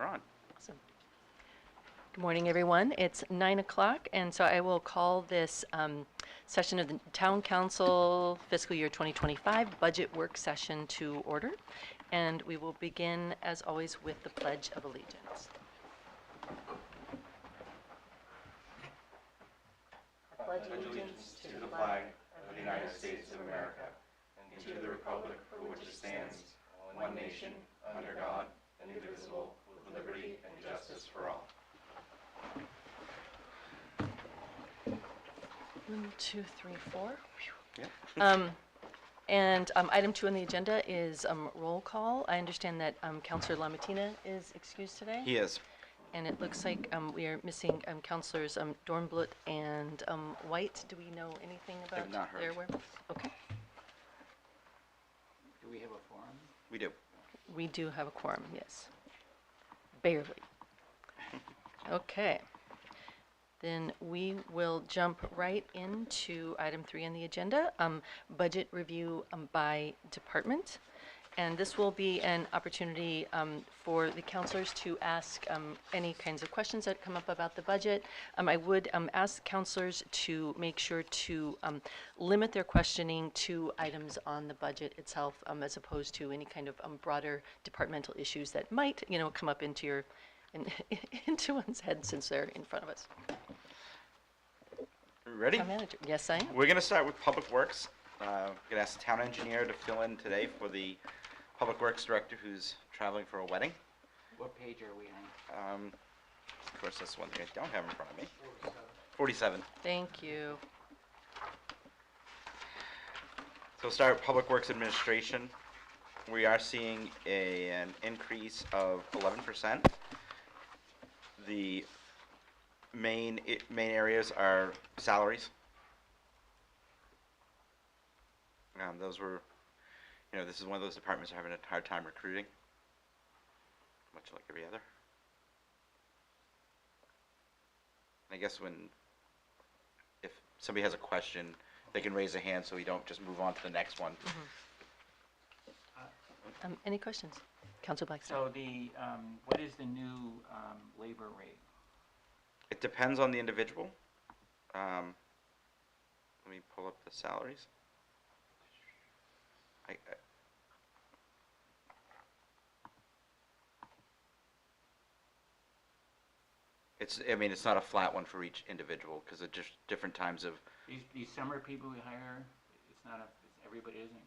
You're on. Awesome. Good morning, everyone. It's 9 o'clock, and so I will call this session of the Town Council Fiscal Year 2025 Budget Work Session to order. And we will begin, as always, with the Pledge of Allegiance. I pledge allegiance to the flag of the United States of America and to the republic for which it stands, one nation, under God, indivisible, with liberty and justice for all. 1, 2, 3, 4. Yeah. And item 2 on the agenda is roll call. I understand that Councillor Lamatina is excused today. He is. And it looks like we are missing Councillors Dornblut and White. Do we know anything about I've not heard. their whereabouts? Okay. Do we have a forum? We do. We do have a quorum, yes. Barely. Okay. Then we will jump right into item 3 on the agenda, budget review by department. And this will be an opportunity for the councilors to ask any kinds of questions that come up about the budget. I would ask councilors to make sure to limit their questioning to items on the budget itself, as opposed to any kind of broader departmental issues that might, come up into your into one's head since they're in front of us. Ready? Town manager. Yes, I am. We're going to start with Public Works. We're going to ask the town engineer to fill in today for the Public Works director who's traveling for a wedding. What page are we on? Of course, that's one thing I don't have in front of me. 47. Thank you. So we'll start with Public Works Administration. We are seeing an increase of 11%. The main areas are salaries. Those were, this is one of those departments that are having a hard time recruiting, much like every other. I guess if somebody has a question, they can raise a hand so we don't just move on to the next one. Mm-hmm. Any questions? Councilor Blackstone. So what is the new labor rate? It depends on the individual. Let me pull up the salaries. It's not a flat one for each individual because it's just different times of. These summer people we hire, everybody isn't.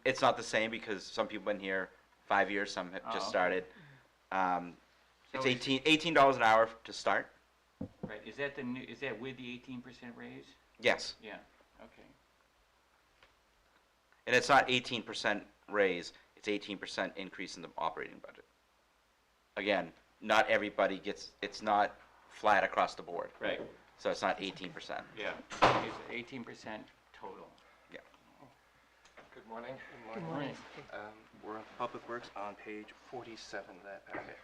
It's not the same because some people have been here 5 years, some have just started. So it's $18 an hour to start. Right. Is that with the 18% raise? Yes. Yeah. Okay. And it's not 18% raise, it's 18% increase in the operating budget. Again, not everybody gets, it's not flat across the board. Right. So it's not 18%. Yeah. It's 18% total. Yeah. Good morning. Good morning. We're on Public Works on page 47 of that packet.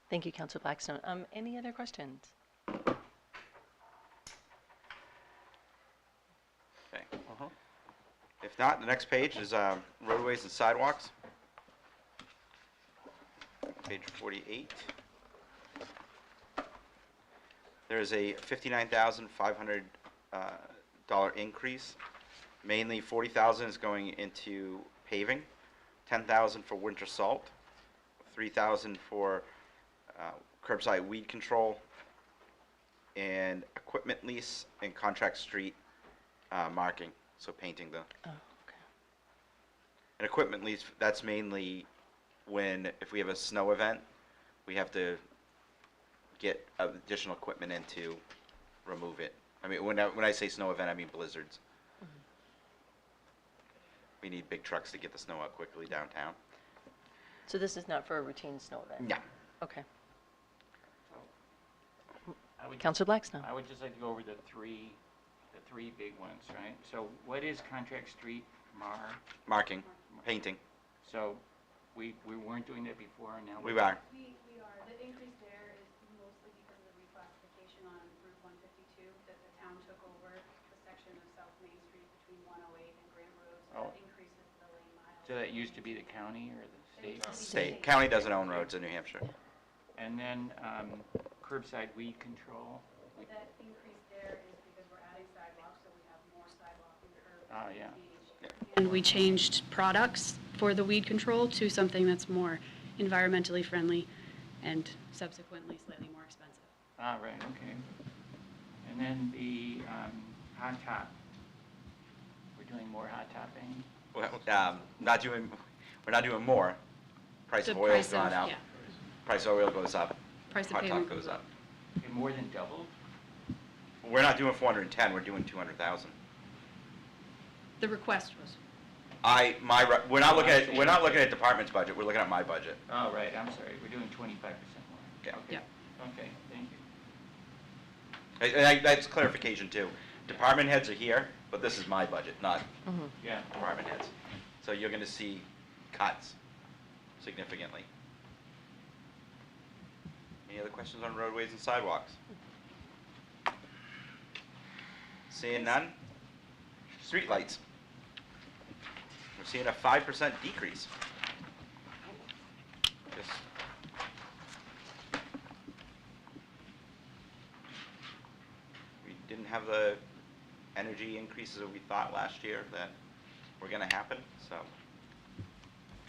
Thank you, Councilor Blackstone. Any other questions? Okay. If not, the next page is roadways and sidewalks. Page 48. There is a $59,500 increase. Mainly $40,000 is going into paving, $10,000 for winter salt, $3,000 for curbside weed control, and equipment lease and contract street marking, so painting the. Oh, okay. An equipment lease, that's mainly if we have a snow event, we have to get additional equipment in to remove it. I mean, when I say snow event, I mean blizzards. Mm-hmm. We need big trucks to get the snow out quickly downtown. So this is not for a routine snow event? No. Okay. Councilor Blackstone. I would just like to go over the three big ones, right? So what is contract street Marking, painting. So we weren't doing that before, and now we are. We are. The increase there is mostly because of the reclassification on Route 152 that the town took over the section of South Main Street between 108 and Grant Road. So that increases the lane miles. So that used to be the county or the State. State. County doesn't own roads in New Hampshire. And then curbside weed control. That increase there is because we're adding sidewalks, so we have more sidewalk and curb. Ah, yeah. And we changed products for the weed control to something that's more environmentally friendly and subsequently slightly more expensive. Ah, right, okay. And then the hot top. We're doing more hot topping. Well, we're not doing more. Price of The oil's price gone of- out. yeah. Price of oil goes up. Price of Hot top pavement goes up. Okay, more than doubled? We're not doing 410, we're doing 200,000. The request was. We're not looking at department's budget, we're looking at my budget. Oh, right, I'm sorry, we're doing 25% more. Yeah. Okay. Yeah. Okay, thank you. And that's clarification too. Department heads are here, but this is my budget, not Yeah. department heads. So you're gonna see cuts significantly. Any other questions on roadways and sidewalks? Seeing none? Streetlights. We're seeing a 5% decrease. Just we didn't have the energy increases that we thought last year that were gonna happen, so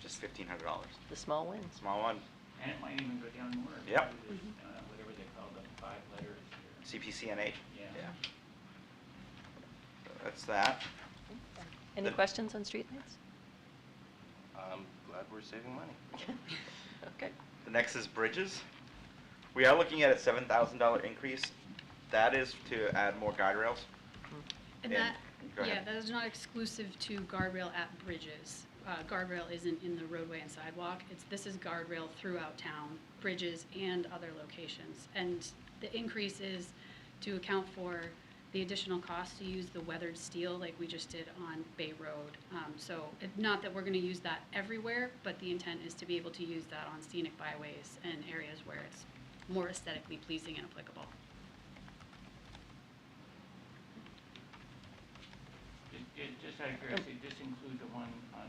just $1,500. The small wins. Small one. And it might even go down more. Yep. because it's, whatever they call them, 5 letters. CPCNH. Yeah. So that's that. Any Then- questions on streetlights? I'm glad we're saving money. Okay. The next is bridges. We are looking at a $7,000 increase. That is to add more guardrails. And And- that, go ahead. yeah, that is not exclusive to guardrail at bridges. Guardrail isn't in the roadway and sidewalk. This is guardrail throughout town, bridges and other locations. And the increase is to account for the additional cost to use the weathered steel like we just did on Bay Road. So not that we're gonna use that everywhere, but the intent is to be able to use that on scenic byways and areas where it's more aesthetically pleasing and applicable. Just out of curiosity, does this include the one on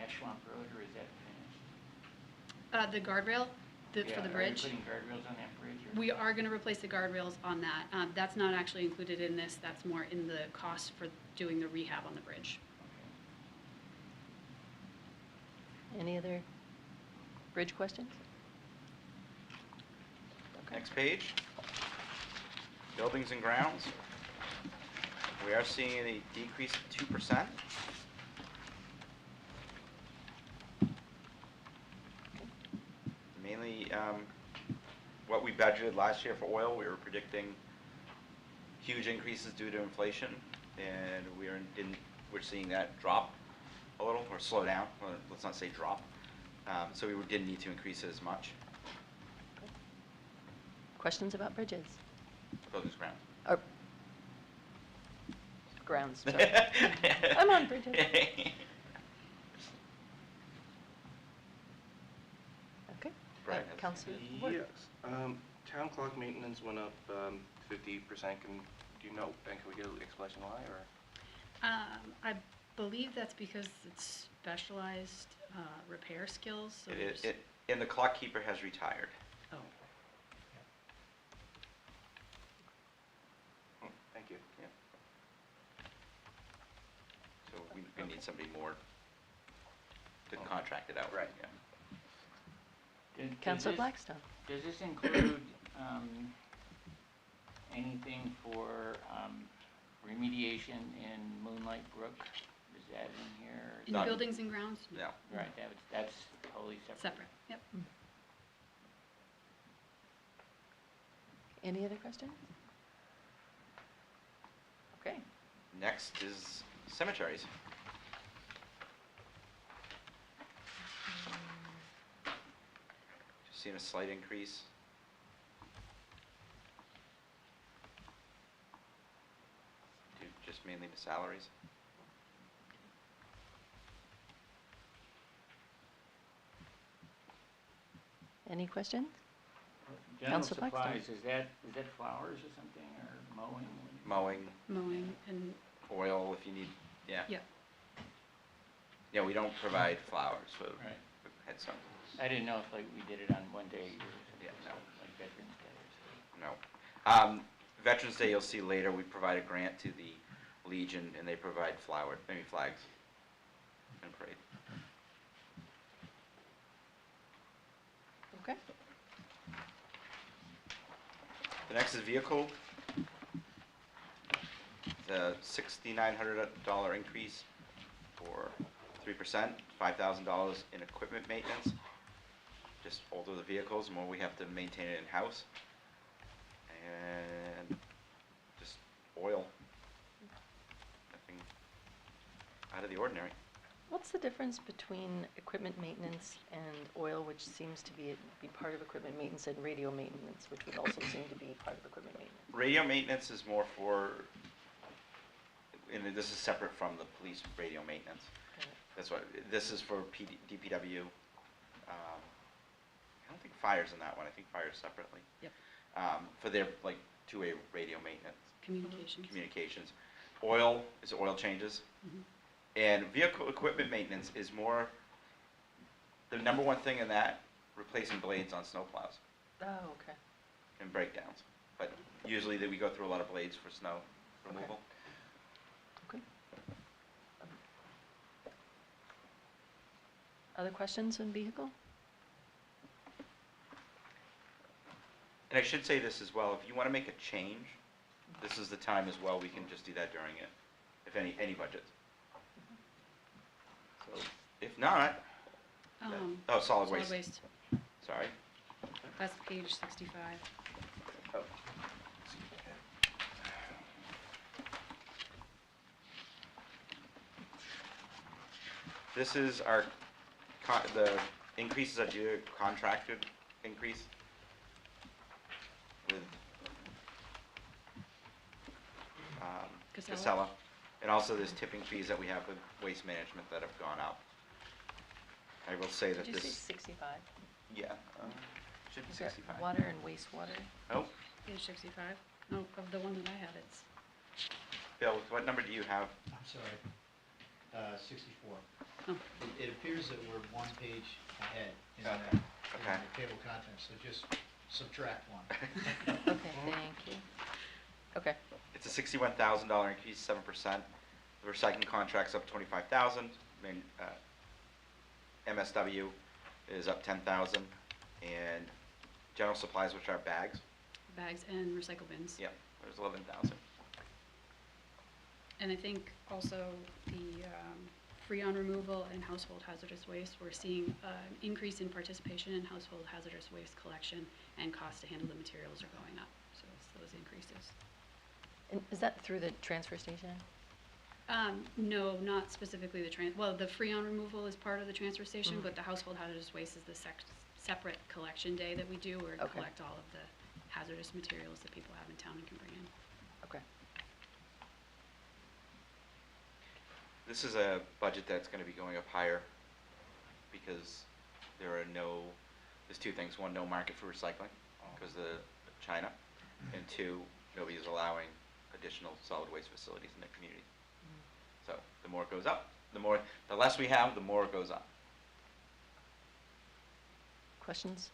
Ash Swamp Road, or is that finished? The guardrail, for Yeah, the Are bridge. you putting guardrails on that bridge? Or? We are going to replace the guardrails on that. That's not actually included in this. That's more in the cost for doing the rehab on the bridge. Any other bridge questions? Next page. Buildings and grounds. We are seeing a decrease of 2%. Mainly, what we budgeted last year for oil, we were predicting huge increases due to inflation, and we're seeing that drop a little, or slow down, well, let's not say drop. So we didn't need to increase it as much. Questions about bridges? Buildings grounds. Or grounds, sorry. I'm on bridges. Okay. Brian has- Councilor Ward. Yes. Town clock maintenance went up 50%. Do you know, and can we get an explanation why, or? I believe that's because it's specialized repair skills. So there's- And the clock keeper has retired. Oh, Thank you. Yeah. So we need somebody more to contract it out. Right. Yeah. Councilor Blackstone. Does this include anything for remediation in Moonlight Brook? Is that in here? in Done. buildings and grounds? No. Right, that's totally separate. Separate, yep. Any other questions? Okay. Next is cemeteries. Just seeing a slight increase. Due just mainly to salaries. Any questions? General Councilor Blackstone. supplies, is that flowers or something, or mowing? Mowing, Mowing and, oil if you need, yeah. yeah. Yeah, we don't provide flowers for Right. headstones. I didn't know if like we did it on one day or Yeah, something, no. like Veterans Day or something. No. Veterans Day, you'll see later, we provide a grant to the Legion, and they provide flags and parade. Okay. The next is vehicle. The $6,900 increase for 3%, $5,000 in equipment maintenance. Just older the vehicles, the more we have to maintain it in-house. And just oil. Nothing out of the ordinary. What's the difference between equipment maintenance and oil, which seems to be part of equipment maintenance, and radio maintenance, which would also seem to be part of equipment maintenance? Radio maintenance is more for, and this is separate from the police radio maintenance. Okay. That's what, this is for DPW. I don't think fire's in that one, I think fire's separately. Yep. For their, like, two-way radio maintenance, Communications. Oil is oil changes. Mhm. And vehicle equipment maintenance is more, the number one thing in that, replacing blades on snowplows Oh, okay. and breakdowns. But usually we go through a lot of blades for snow removal. Okay. Other questions on vehicle? And I should say this as well, if you want to make a change, this is the time as well, we can just do that during it, if any budget. So, if not, oh, solid waste, sorry. That's page 65. Oh. This is our, the increases are due to contracted increase with Casella? Casella. And also there's tipping fees that we have with waste management that have gone up. I will say that Did you say this, 65? yeah, should be Is that 65. water and wastewater? Oh, Page 65. No, of the one that I had, it's, Bill, what number do you have? I'm sorry, 64. oh, It appears that we're one page ahead in Okay. the Okay. table of contents, so just subtract one. Okay, thank you. Okay, It's a $61,000 increase, 7%. The recycling contract's up 25,000. MSW is up 10,000, and general supplies, which are bags, bags and recycle bins. yep, there's 11,000. And I think also the freon removal and household hazardous waste, we're seeing an increase in participation in household hazardous waste collection, and cost to handle the materials are going up. So it's those increases. and is that through the transfer station? No, not specifically the freon removal is part of the transfer station, Mhm. but the household hazardous waste is the separate collection day that we do, where we Okay. collect all of the hazardous materials that people have in town and can bring in. Okay. This is a budget that's going to be going up higher because there's two things. One, no market for recycling because of China, and two, nobody's allowing additional solid waste facilities in the community. So the more it goes up, the less we have, the more it goes up. Questions?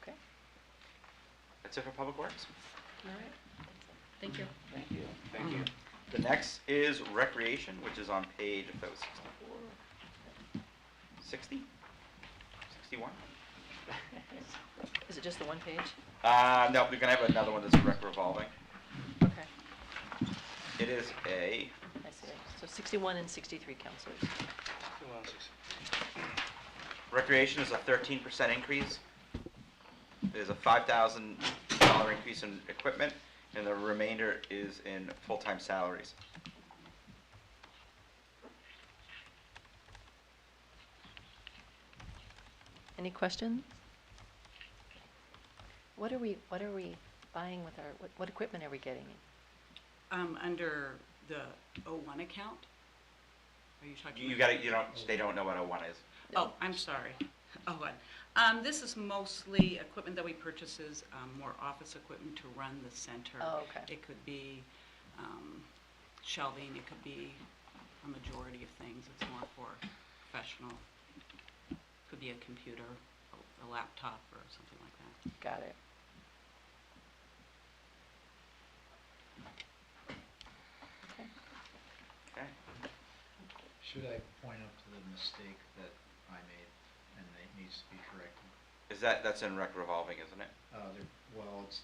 Okay. That's it for Public Works. All right. Thank you. Thank you. Thank you. The next is Recreation, which is on page, if that was 64, 60, 61? Is it just the one page? No, we're gonna have another one that's rec revolving. Okay, It is a, I see. So 61 and 63 counselors. Recreation is a 13% increase. There's a $5,000 increase in equipment, and the remainder is in full-time salaries. Any questions? What are we buying with our, what equipment are we getting? Under the O1 account? Are you talking? You about- gotta, they don't know what O1 is. Oh, I'm sorry. O1. This is mostly equipment that we purchase as more office equipment to run the center. Oh, okay. It could be shelving, it could be a majority of things. It's more for professional. Could be a computer, a laptop, or something like that. Got it. Okay. Okay. Should I point out to the mistake that I made and it needs to be corrected? That's in rec revolving, isn't it? Well, it's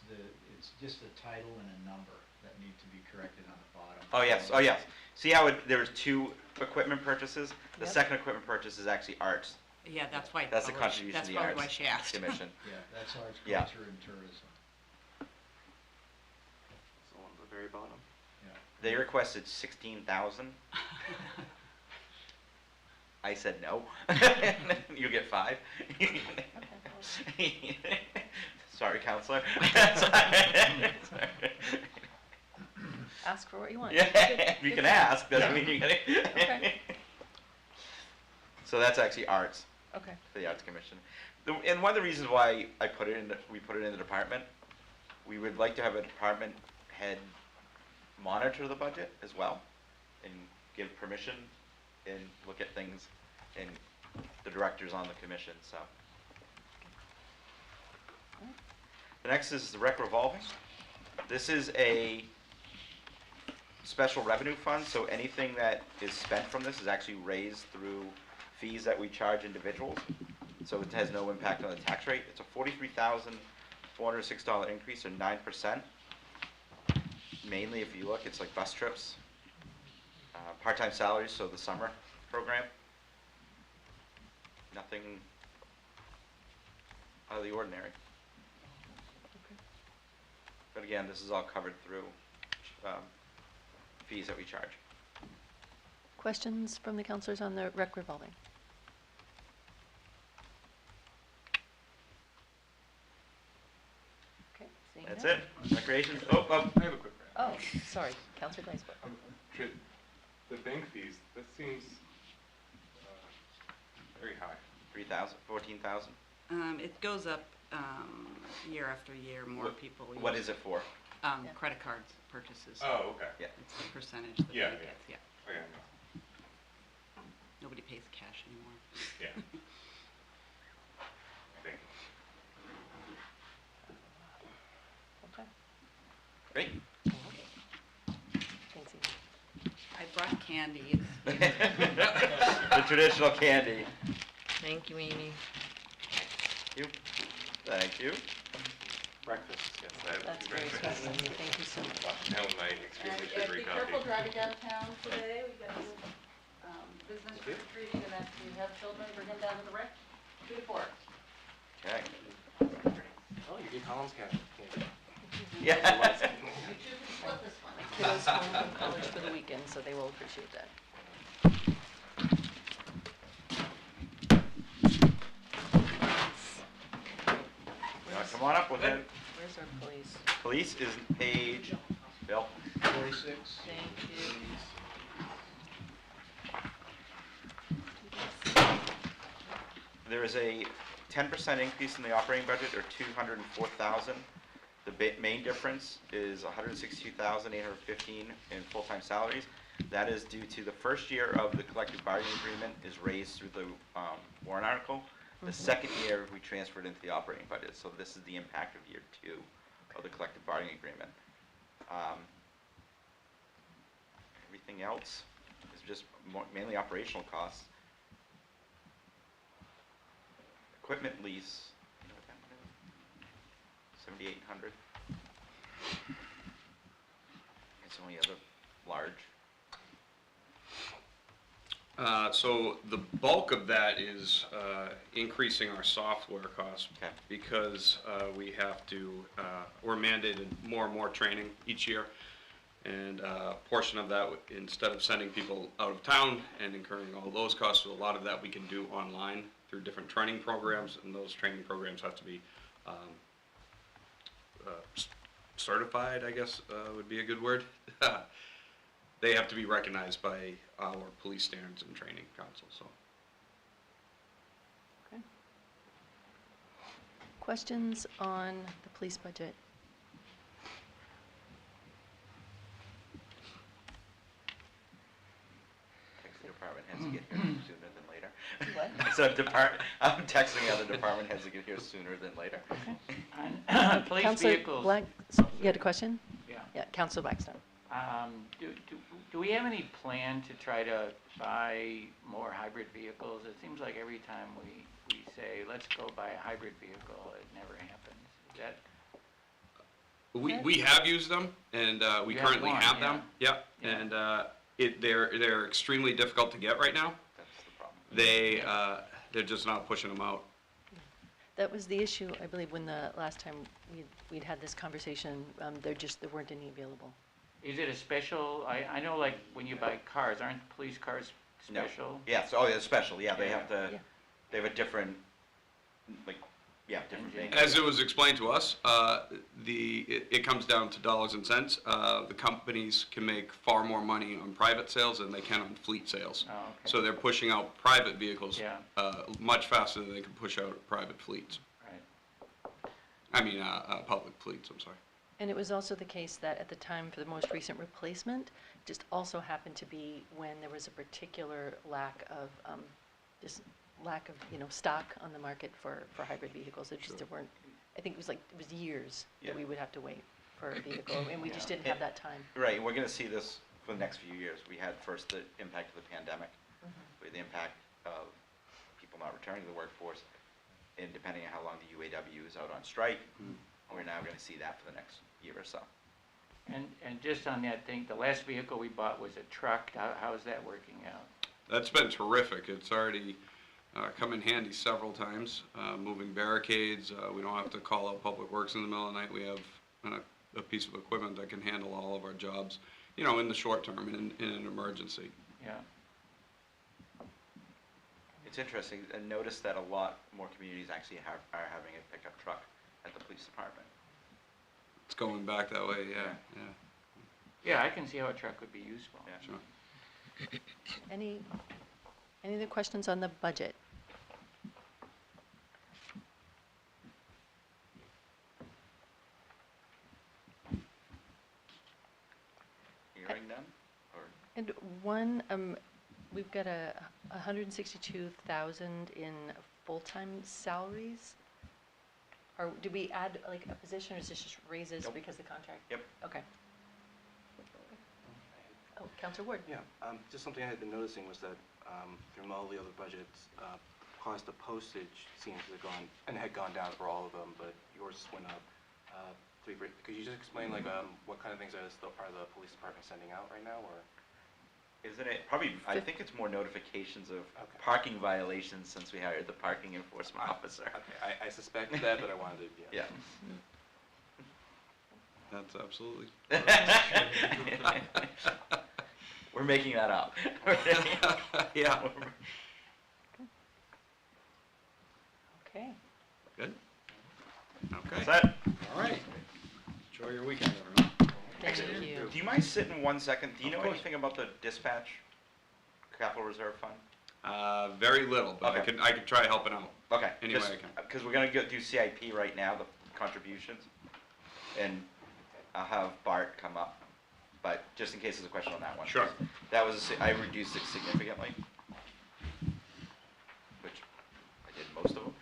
just a title and a number that need to be corrected on the bottom. Oh, yes, oh, yes. See how there's two equipment purchases? The Yep. second equipment purchase is actually arts. Yeah, that's why. That's the contribution to the That's probably why arts she asked. commission. Yeah, that's arts, Yeah. culture, and tourism. So on the very bottom. Yeah. They requested 16,000. I said no. You get 5. Sorry, counselor. Ask for what you want. Yeah, you Good can point. ask, doesn't mean you get it. Okay. So that's actually arts, Okay. for the Arts Commission. And one of the reasons why we put it in the department, we would like to have a department head monitor the budget as well, and give permission, and look at things, and the directors on the commission, so. The next is the rec revolving. This is a special revenue fund, so anything that is spent from this is actually raised through fees that we charge individuals. So it has no impact on the tax rate. It's a $43,406 increase, or 9%. Mainly, if you look, it's like bus trips, part-time salaries, so the summer program. Nothing out of the ordinary. But again, this is all covered through fees that we charge. Questions from the counselors on the rec revolving? Okay, seeing That's none. it. Recreation, oh, I have a quick question. Oh, sorry, Counselor Gleisberg. The bank fees, that seems very high. 3,000, 14,000. It goes up year after year, more What- people What use is it for? Yeah. credit cards purchases. Oh, okay. Yeah. It's the percentage that Yeah, they yeah. get, yeah. Okay, no. Nobody pays cash anymore. Yeah. Thank you. Okay, Great. thanks, Amy. I brought candy. The traditional candy. Thank you, Amy. You. Thank you. Breakfast, yes. I have That's two very breakfasts. sweet, Amy. Thank you so much. Now my extremely sugary Be careful coffee. driving downtown today, we've got business trick or treating, and if you have children, bring them down to the rec, 2 to 4. Okay. Oh, you did Collins County. Yeah. You two can split this one. My kiddos home from college for the weekend, so they will appreciate that. Come on up with it. Where's our police? Police is page, Bill. 46. Thank you. There is a 10% increase in the operating budget, or 204,000. The main difference is 162,815 in full-time salaries. That is due to the first year of the collective bargaining agreement is raised through the warrant article. The second year, we transferred into the operating budget, so this is the impact of year 2 of the collective bargaining agreement. Everything else is just mainly operational costs. Equipment lease, you know what that one is? 7,800. It's the only other large. So the bulk of that is increasing our software costs Okay. because we have to, we're mandated more and more training each year. And a portion of that, instead of sending people out of town and incurring all those costs, a lot of that we can do online through different training programs, and those training programs have to be certified, I guess would be a good word. They have to be recognized by our police standards and training council, so. Okay. Questions on the police budget? So I'm texting the other department heads to get here sooner than later. On police Counselor vehicles. Black, you had a question? Yeah. Yeah, Counselor Blackstone. Do we have any plan to try to buy more hybrid vehicles? It seems like every time we say, let's go buy a hybrid vehicle, it never happens. Is that, We have used them, and we You have currently one, have yeah. them. Yep, Yeah. and they're extremely difficult to get right now. That's the problem. They're just not pushing them out. That was the issue, I believe, when the last time we'd had this conversation, there weren't any available. is it a special, I know like when you buy cars, aren't police cars No. special? Yeah, so, yeah, special, yeah, they Yeah. have to, Yeah. they have a different, like, yeah, different Engine. thing. As it was explained to us, it comes down to dollars and cents. The companies can make far more money on private sales than they can on fleet sales. Oh, okay. So they're pushing out private vehicles Yeah. much faster than they can push out private fleets. Right. I mean, public fleets, I'm sorry. And it was also the case that at the time for the most recent replacement, just also happened to be when there was a particular lack of, stock on the market for hybrid vehicles. It just, there weren't, I think it was years Yeah. that we would have to wait for a vehicle, and we just Yeah. didn't have that time. Right, and we're gonna see this for the next few years. We had first the impact of the pandemic, with the impact of people not returning to the workforce, and depending on how long the UAW is out on strike, we're now gonna see that for the next year or so. And just on that thing, the last vehicle we bought was a truck. How's that working out? That's been terrific. It's already come in handy several times, moving barricades. We don't have to call out Public Works in the middle of the night. We have a piece of equipment that can handle all of our jobs, in the short term, in an emergency. Yeah. It's interesting, and notice that a lot more communities actually are having a pickup truck at the police department. It's going back that way, yeah. Yeah, I can see how a truck would be useful. Yeah. Sure. Any other questions on the budget? Hearing none, or? And we've got 162,000 in full-time salaries. Or did we add like a position, or is this just raises Nope. because of the contract? Yep. Okay. Oh, Counselor Ward. Yeah, just something I had been noticing was that from all the other budgets, cost of postage seems to have gone down for all of them, but yours went up. Could you just explain like what kind of things are the police department sending out right now, or? Isn't it, probably, I think it's more notifications of Okay. parking violations since we hired the parking enforcement officer. Okay, I suspected that, but I wanted to, Yeah. That's absolutely. We're making that up. Yeah. Okay. Good? Okay. Is that, All right. Enjoy your weekend, everyone. Thank you. do you mind sitting 1 second? Do you Of know course. anything about the dispatch capital reserve fund? Very little, but Okay. I could try helping out. Okay. Any way I can. Because we're gonna do CIP right now, the contributions, and I'll have Bart come up, but just in case there's a question on that one. Sure. That was, I reduced it significantly, which I did most of them.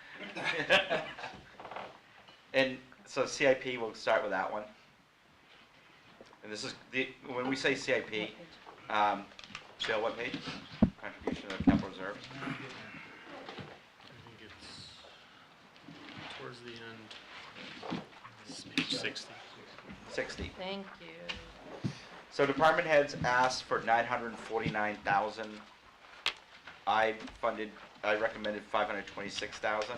And so CIP, we'll start with that one. And this is, when we say CIP, Bill, what page? Contribution of capital reserves. I think it's towards the end. This is page 60. 60. Thank you. So department heads asked for 949,000. I recommended 526,000.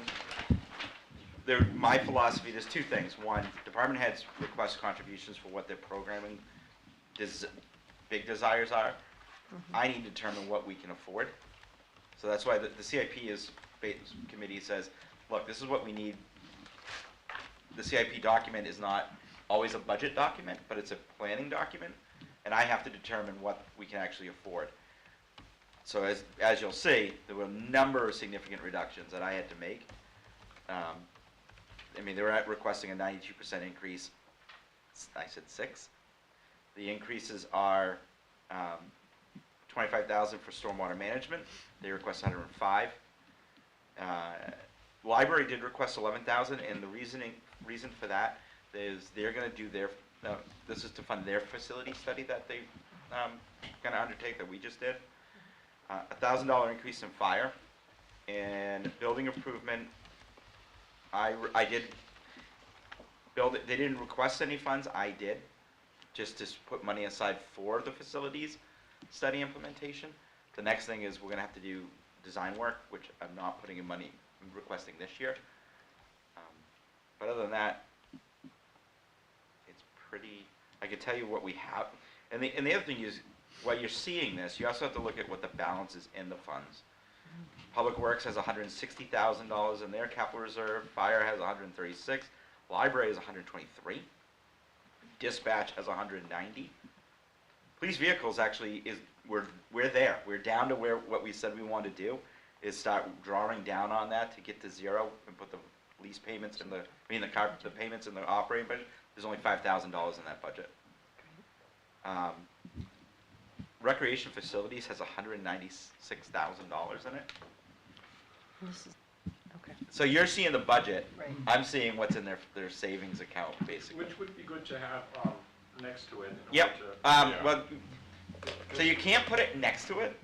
My philosophy, there's two things. One, department heads request contributions for what their programming big desires are. I need to determine what we can afford. So that's why the CIP committee says, look, this is what we need. The CIP document is not always a budget document, but it's a planning document, and I have to determine what we can actually afford. So as you'll see, there were a number of significant reductions that I had to make. They were requesting a 92% increase. I said 6. The increases are 25,000 for stormwater management. They request 105. Library did request 11,000, and the reason for that is they're gonna do their, this is to fund their facility study that they, gonna undertake that we just did. $1,000 increase in fire, and building improvement, I did build it, they didn't request any funds, I did, just to put money aside for the facilities study implementation. The next thing is we're gonna have to do design work, which I'm not putting in money, I'm requesting this year. But other than that, it's pretty, I can tell you what we have. And the other thing is, while you're seeing this, you also have to look at what the balance is in the funds. Public Works has $160,000 in their capital reserve, Fire has 136, Library is 123, Dispatch has 190. Police vehicles actually is, we're there. We're down to what we said we wanted to do, is start drawing down on that to get to zero and put the lease payments in the payments in the operating budget. There's only $5,000 in that budget. Recreation Facilities has $196,000 in it. This is, okay. So you're seeing the budget. Right. I'm seeing what's in their savings account, basically. Which would be good to have next to it. in Yep. order to- Yeah. Well, so you can't put it next to it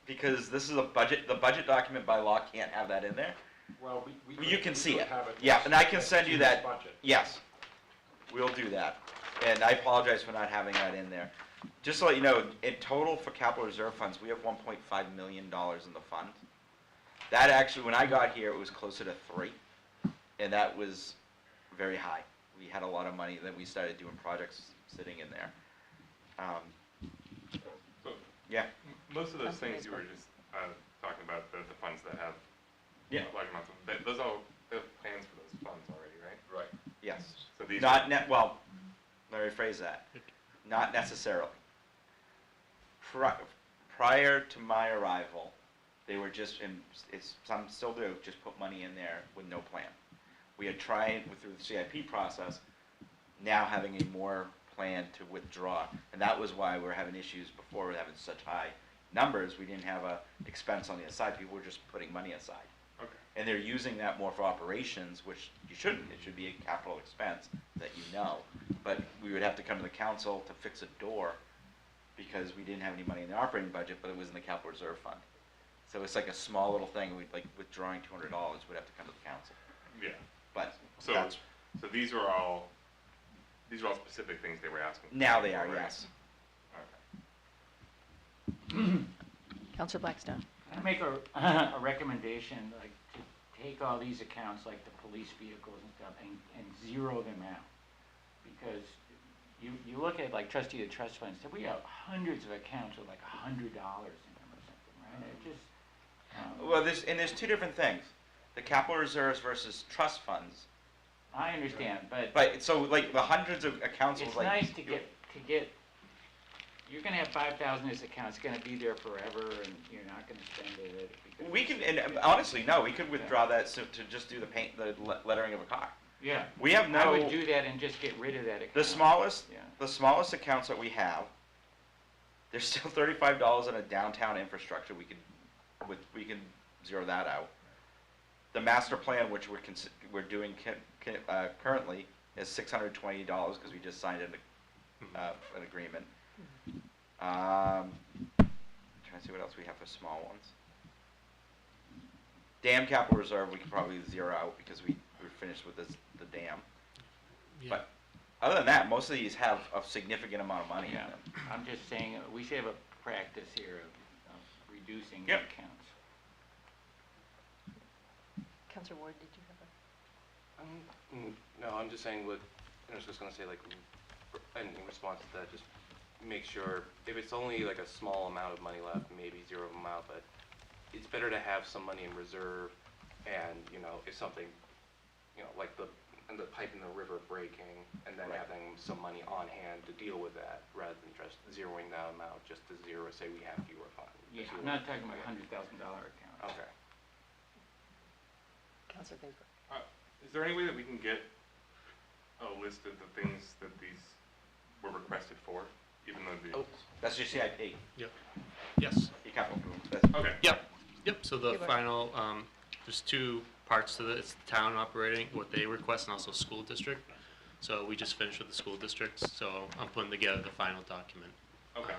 because this is a budget. The budget document by law can't have that in there. Well, we You could- can we see could it. have Yeah, and I can next send to you this that. budget. Yes, we'll do that. And I apologize for not having that in there. Just to let you know, in total for capital reserve funds, we have $1.5 million in the fund. That actually, when I got here, it was closer to 3, and that was very high. We had a lot of money, then we started doing projects sitting in there. So, Yeah, most of those Councilman things you were Isbell. just talking about, the funds that have yeah, large amounts of, those all, they have plans for those funds already, right? Right. yes. So these Not are, net, well, let me rephrase that. Not necessarily. Prior to my arrival, they were just, and some still do, just put money in there with no plan. We had tried through the CIP process, now having a more plan to withdraw. And that was why we were having issues before with having such high numbers. We didn't have a expense on the aside, people were just putting money aside. okay. And they're using that more for operations, which you shouldn't. It should be a capital expense that you know. But we would have to come to the council to fix a door because we didn't have any money in the operating budget, but it was in the capital reserve fund. So it's like a small little thing, we'd like withdrawing $200, we'd have to come to the council. Yeah. But So, that's, so these are all specific things they were asking. now they are, for, right? yes. Okay. Counselor Blackstone. Can I make a recommendation, like, to take all these accounts, like the police vehicles and stuff, and zero them out? Because you look at like trustee of trust funds, we have hundreds of accounts with like $100 in them or something, right? It just, Well, there's two different things. The capital reserves versus trust funds. I understand, but But, so like the hundreds of accounts was it's like. nice to get, you're gonna have 5,000 in this account, it's gonna be there forever, and you're not gonna spend it. because- We can, and honestly, no, we could withdraw that to just do the lettering of a car. Yeah. We have I no, would do that and just get rid of that account. the smallest, Yeah. the smallest accounts that we have, there's still $35 in a downtown infrastructure, we can zero that out. The master plan, which we're doing currently, is $620, because we just signed an agreement. Trying to see what else we have for small ones. Dam capital reserve, we could probably zero out, because we're finished with the dam. Yeah. But other than that, most of these have a significant amount of money in Yeah, them. I'm just saying, we should have a practice here of reducing the Yep. accounts. Counselor Ward, did you have No, I'm just saying what, I was just gonna say, like, in response to that, just make sure, if it's only like a small amount of money left, maybe zero them out, but it's better to have some money in reserve, and, you know, if something, you know, like the pipe in the river breaking, and then Right. having some money on hand to deal with that, rather than just zeroing that amount, just to zero, say we have fewer funds. Yeah, I'm not talking about $100,000 accounts. Okay. Counselor Ginsburg. Is there any way that we can get a list of the things that these were requested for, even though the? Oh, that's your CIP, Yep. Yes. your capital improvements. Okay. Yep. Yep. So the Okay, but- final there's two parts to this, the town operating, what they request, and also school district. So we just finished with the school districts, so I'm putting together the final document. Okay.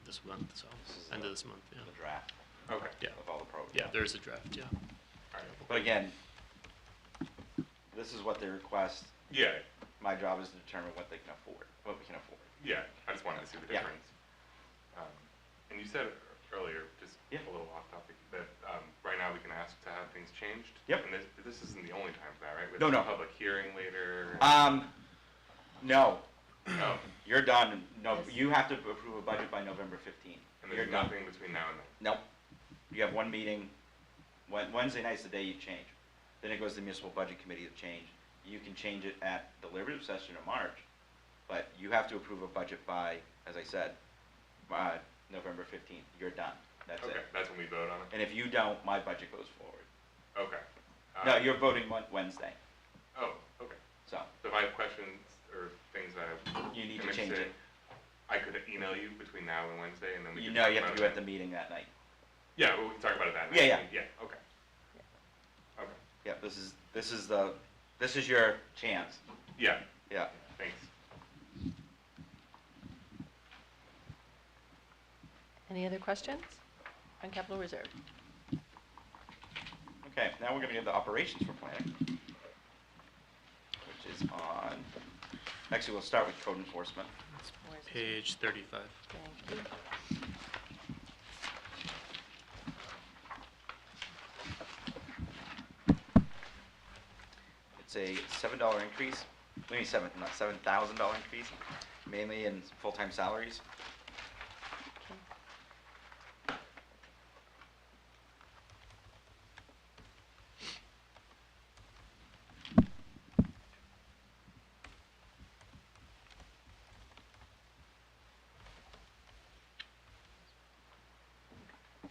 This month, so, This is end of this month, The yeah. draft Okay. Yeah, of all the programs. yeah, there is a draft, yeah. All right. But again, this is what they request. Yeah, My job is to determine what they can afford, what we can afford. yeah, I just wanted to see the Yeah. difference. And you said earlier, just Yeah. a little off topic, that right now we can ask to have things changed? Yep. And this isn't the only time for that, right? No, no. With the public hearing later? No, No, you're done. No, Yes. you have to approve a budget by November 15th. and You're there's done. nothing between now and then? Nope. You have one meeting, Wednesday night's the day you change. Then it goes to the municipal budget committee to change. You can change it at the deliberative session in March, but you have to approve a budget by, as I said, November 15th. You're done. That's Okay, it. that's when we vote on it? And if you don't, my budget goes forward. Okay. No, you're voting Wednesday, Oh, okay. so So if I have questions or things that I. you need am to change interested it. in, I could email you between now and Wednesday, and then we You can. know talk you have about to do it it at the then? meeting that night. Yeah, well, we can talk about it that night. Yeah, yeah. Yeah, okay. Okay, Yeah, this is your chance. yeah, Yeah. thanks. Any other questions on capital reserve? Okay, now we're gonna get the operations for planning, which is on, actually, we'll start with code enforcement. Where is it? Page 35. Thank you. It's a $7 increase, maybe not $7,000 increase, mainly in full-time salaries.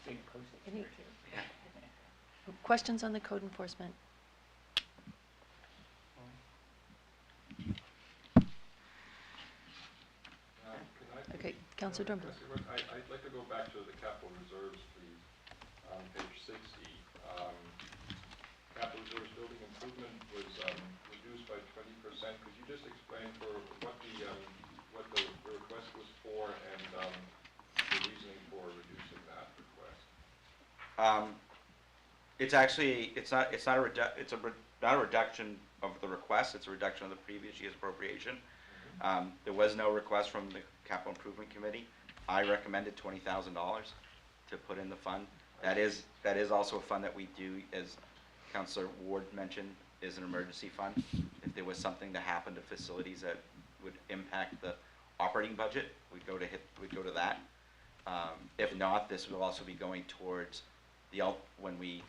Okay. Any questions on the code enforcement? Okay, Councilor Drumble. I'd like to go back to the capital reserves, please, on page 60. Capital reserves building improvement was reduced by 20%. Could you just explain for what the request was for and the reasoning for reducing that request? It's actually, not a reduction of the request, it's a reduction of the previous year's appropriation. There was no request from the capital improvement committee. I recommended $20,000 to put in the fund. That is also a fund that we do, as Councilor Ward mentioned, is an emergency fund. If there was something to happen to facilities that would impact the operating budget, we'd go to that. If not, this will also be going towards when we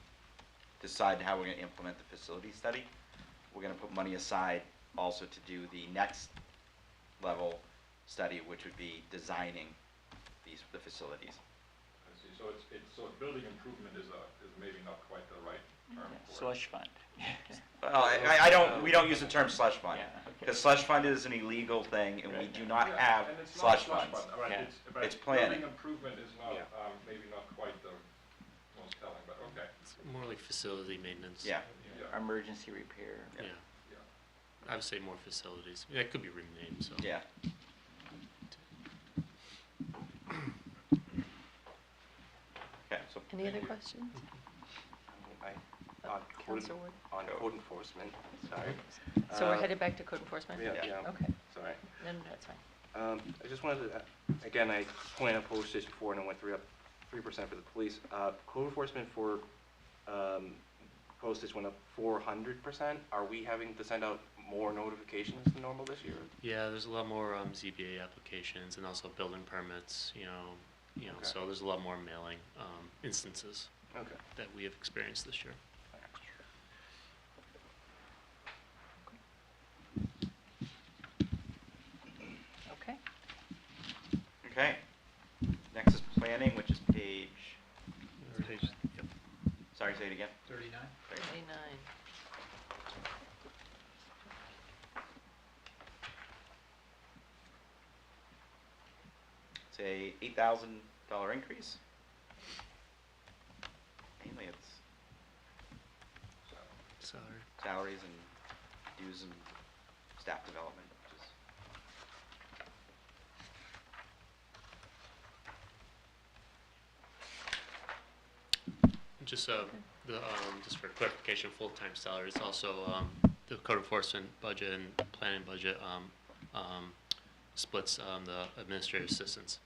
decide how we're gonna implement the facility study, we're gonna put money aside also to do the next level study, which would be designing the facilities. I see. So building improvement is maybe not quite the right term for it. Slush fund. Well, we don't use the term slush fund, Yeah, okay. because slush fund is an illegal thing, and we Right. do not Yeah, have and it's not slush slush funds. fund, all right, Yeah. but It's planning. Building improvement is not, Yeah. maybe not quite the most telling, but okay. It's more like facility maintenance. Yeah, Yeah. Emergency repair. Yeah. Yeah. I would say more facilities. Yeah, it could be renamed, so. yeah. Okay, so. Any other questions? On code, Councilor Ward? on code enforcement, sorry. So we're Uh, headed back to code enforcement? Yeah, Yeah. yeah, Okay, sorry. then that's fine. I just wanted to, again, I pointed out postage before and it went up 3% for the police. Code enforcement for postage went up 400%. Are we having to send out more notifications than normal this year? Yeah, there's a lot more ZBA applications and also building permits, Okay. so there's a lot more mailing instances Okay. that we have experienced this year. Okay. Okay. Next is planning, which is page, Yep. sorry, say it again. 39? 39. It's a $8,000 increase. Mainly it's salary. salaries and dues and staff development, which is. Just just for clarification, full-time salary is also the code enforcement budget and planning budget splits the administrative assistants.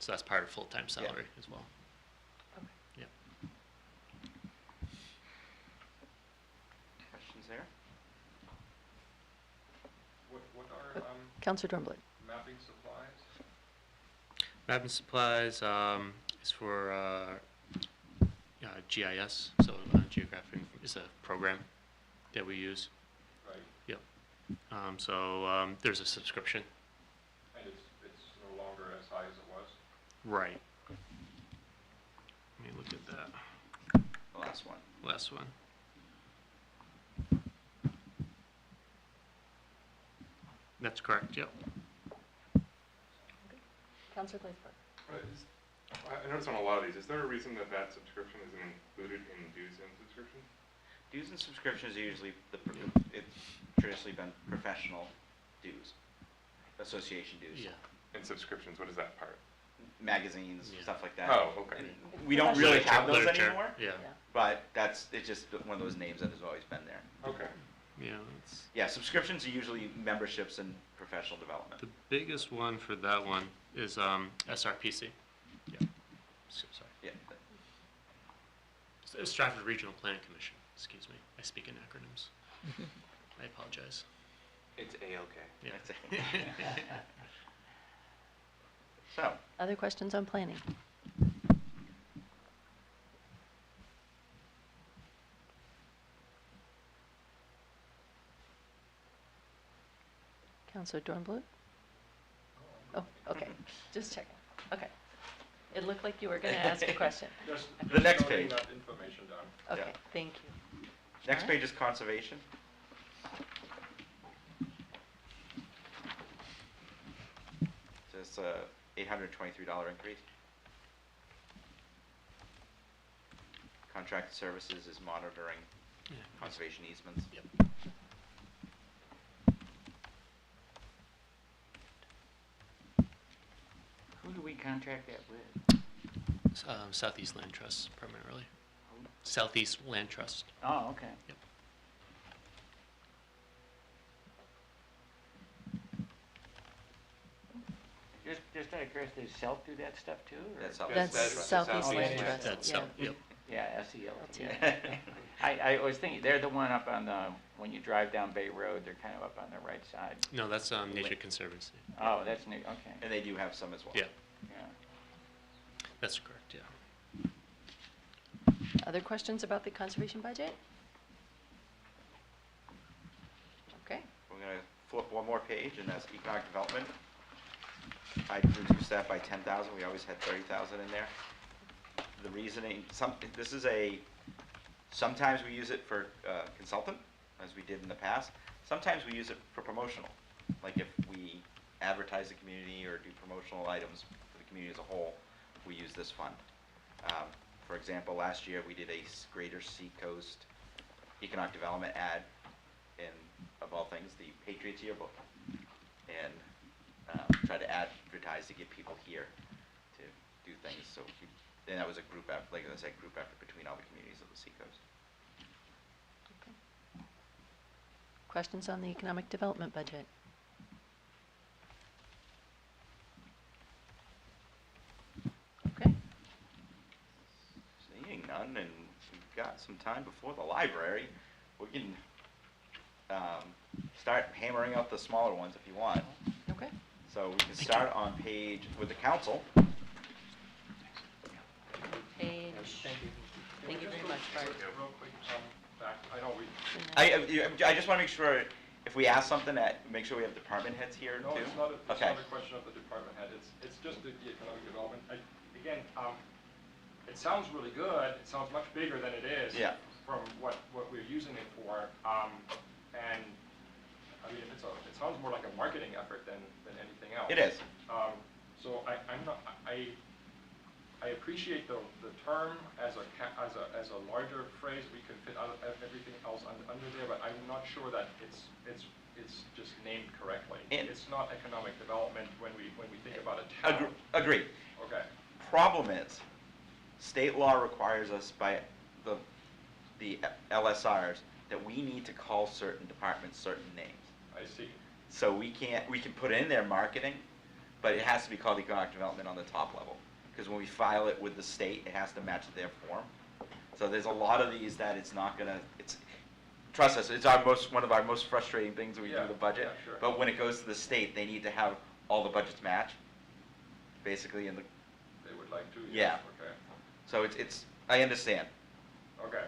So that's part of full-time salary as well. Okay. Yep. Questions there? What are, Counselor Dornblut. mapping supplies? Mapping supplies is for GIS, so geographic is a program that we use. Right, Yep. There's a subscription. and it's no longer as high as it was? Right. Let me look at that. The last one. Last one. That's correct, yep. Counselor Gleisberg. I noticed on a lot of these, is there a reason that that subscription isn't included in dues and subscriptions? Dues and subscriptions are usually, it's traditionally been professional dues, association dues. Yeah. And subscriptions, what is that part? Magazines, Yeah. stuff like that. Oh, okay. And we don't really have those Literature, anymore, Yeah, but it's just one of those names that has always been there. Okay. yeah, it's, Yeah, subscriptions are usually memberships and professional development. the biggest one for that one is SRPC. Yeah. Sorry. Yeah, Stratford Regional Planning Commission, excuse me. I speak in acronyms. I apologize. It's A-okay. Yeah. that's it. So, Other questions on planning? Counselor Dornblut? Oh, okay, just checking. Okay. It looked like you were going to ask a question. The next noting page. that information down. Okay, Yeah. thank you. next Alright. page is conservation. Just a $823 increase. Contracted services is monitoring Yeah. conservation easements. Yep. Who do we contract that with? Southeast Land Trust primarily. Southeast Land Trust. Oh, okay. Yep. Just out of curiosity, does Self do that stuff too? or- That's how. That's Southeast Land Trust, That's, yeah. yep. Yeah, S-E-L-T. Yeah. I was thinking, they're the one up on the, when you drive down Bay Road, they're kind of up on the right side. No, that's Nature Conservancy. Oh, that's new, okay. And they do have some as well. Yeah, Yeah. that's correct, yeah. Other questions about the conservation budget? Okay, We're gonna flip one more page, and that's economic development. I reduced that by 10,000, we always had 30,000 in there. The reasoning, sometimes we use it for consultant, as we did in the past. Sometimes we use it for promotional, like if we advertise the community or do promotional items for the community as a whole, we use this fund. For example, last year we did a Greater Seacoast Economic Development ad in, of all things, the Patriots Yearbook, and try to advertise to get people here to do things. So, and that was a group effort, like I said, group effort between all the communities of the Seacoast. questions on the economic development budget? Okay, Seeing none, and we've got some time before the library, we can start hammering out the smaller ones if you want. okay. So we can start on page, with the council. Page, thank you very much, Bart. Real quick, back, I know we, I just want to make sure, if we ask something, that, make sure we have department heads here too. no, it's not Okay. a question of the department head, it's just the economic development. Again, it sounds really good, it sounds much bigger than it is. Yeah. From what we're using it for, and, I mean, it sounds more like a marketing effort than anything else. It is. So I appreciate the term as a larger phrase, we can fit everything else under there, but I'm not sure that it's just named correctly. And- It's not economic development when we think about a town. Agree. Okay. Problem is, state law requires us by the LSRs that we need to call certain departments certain names. I see. So we can put in their marketing, but it has to be called economic development on the top level. Because when we file it with the state, it has to match their form. So there's a lot of these that it's not gonna, trust us, it's one of our most frustrating things when we Yeah, do the budget. yeah, sure. But when it goes to the state, they need to have all the budgets match, basically, in the, They would like to, Yeah. yes, okay. so it's, I understand. Okay,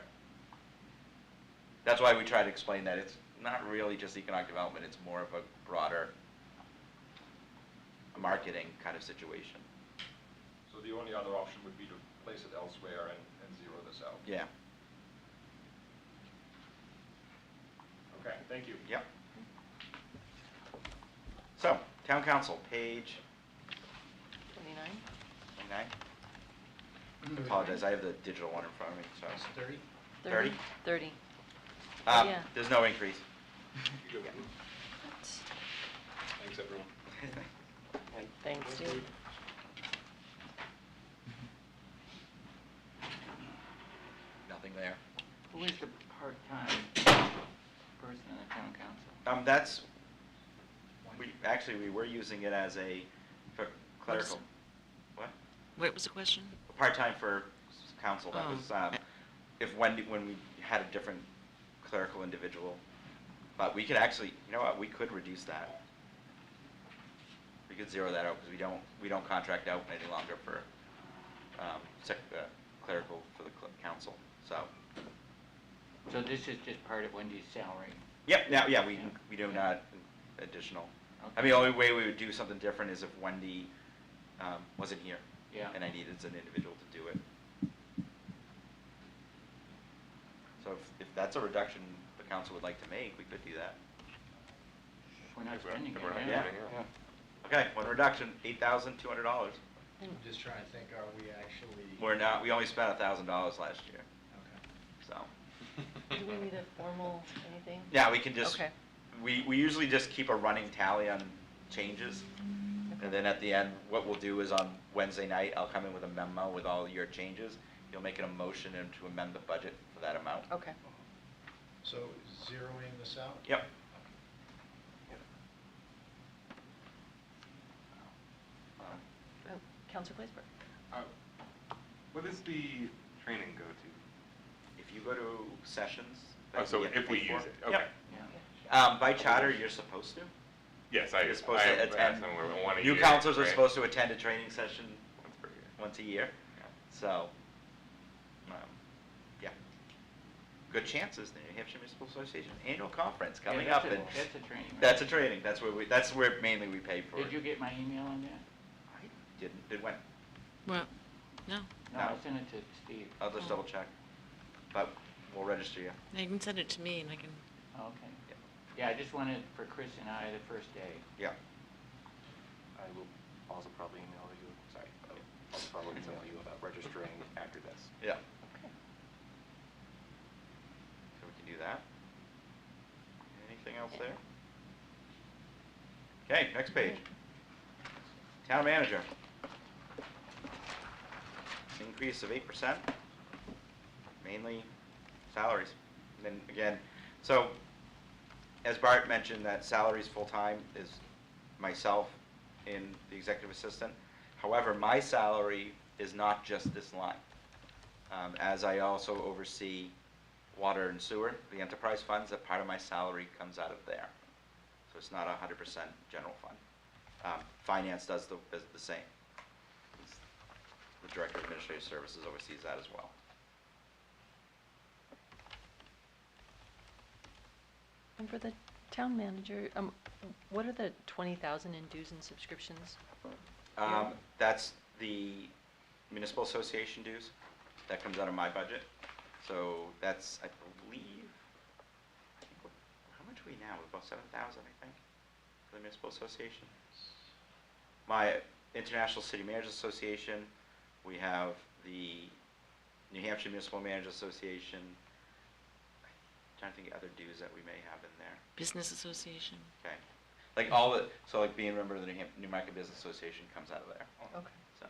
That's why we try to explain that it's not really just economic development, it's more of a broader marketing kind of situation. so the only other option would be to place it elsewhere and zero this out. Yeah, Okay, thank you. yep. So, town council, page 29? 29. Apologize, I have the digital one in front of me, so. It's 30? 30? 30. Oh, yeah. There's no increase. Thanks, everyone. Thanks, dude. Nothing there. Who is the part-time person in the town council? That's, we were using it as for clerical. What? What was the question? Part-time for council, that Oh. was, when we had a different clerical individual. But we could actually, you know what, we could reduce that. We could zero that out, because we don't contract out any longer for, clerical for the council, so. So this is just part of Wendy's salary? Yep, yeah, we do not additional. I mean, the only way we would do something different is if Wendy, wasn't here. Yeah. And I needed an individual to do it. So if that's a reduction the council would like to make, we could do that. We're not If we're- spending if it, we're not yeah. spending it. Okay, one reduction, $8,200. I'm just trying to think, are we actually? We only spent $1,000 last year, Okay. so. Do we need a formal anything? Yeah, we can just, Okay. we usually just keep a running tally on changes. And then at the end, what we'll do is on Wednesday night, I'll come in with a memo with all your changes. You'll make a motion and to amend the budget for that amount. Okay. So zeroing this out? Yep. Counselor Blaisberg? What does the training go to? If you go to sessions. Oh, that so you get to if we pay for- use it, Yep. okay. Yeah. By charter, you're supposed to. Yes, You're supposed to I attend. asked them, we want a New year, councilors are right? supposed to attend a training session That's pretty good. once a year, so, yeah. Good chances, the New Hampshire Municipal Association Annual Conference coming Yeah, up, that's and That's a training, right? that's a training, that's where mainly we pay for it. Did you get my email on that? I did when? Well, no, No, No. I sent it to Steve. I'll just double check, but we'll register you. you can send it to me and I can, Oh, okay. Yeah, I just wanted for Chris and I the first day. Yeah. I will also probably email you, sorry, I'll probably email you about registering after this. Yeah. So we can do that. Anything else there? Okay, next page. Town manager. Increase of 8%, mainly salaries. And then again, so as Bart mentioned, that salaries full-time is myself and the executive assistant. However, my salary is not just this line. As I also oversee water and sewer, the enterprise funds, that part of my salary comes out of there. So it's not 100% general fund. Finance does the same. The Director of Administrative Services oversees that as well. And for the town manager, what are the 20,000 in dues and subscriptions? That's the municipal association dues. That comes out of my budget. So that's, I believe, how much are we now? About 7,000, I think, for the municipal association. My International City Managers Association, we have the New Hampshire Municipal Managers Association. I trying to think of other dues that we may have in there. Business association. Okay. Like all the, so like being a member of the Newmarket Business Association comes out of there. Okay. So,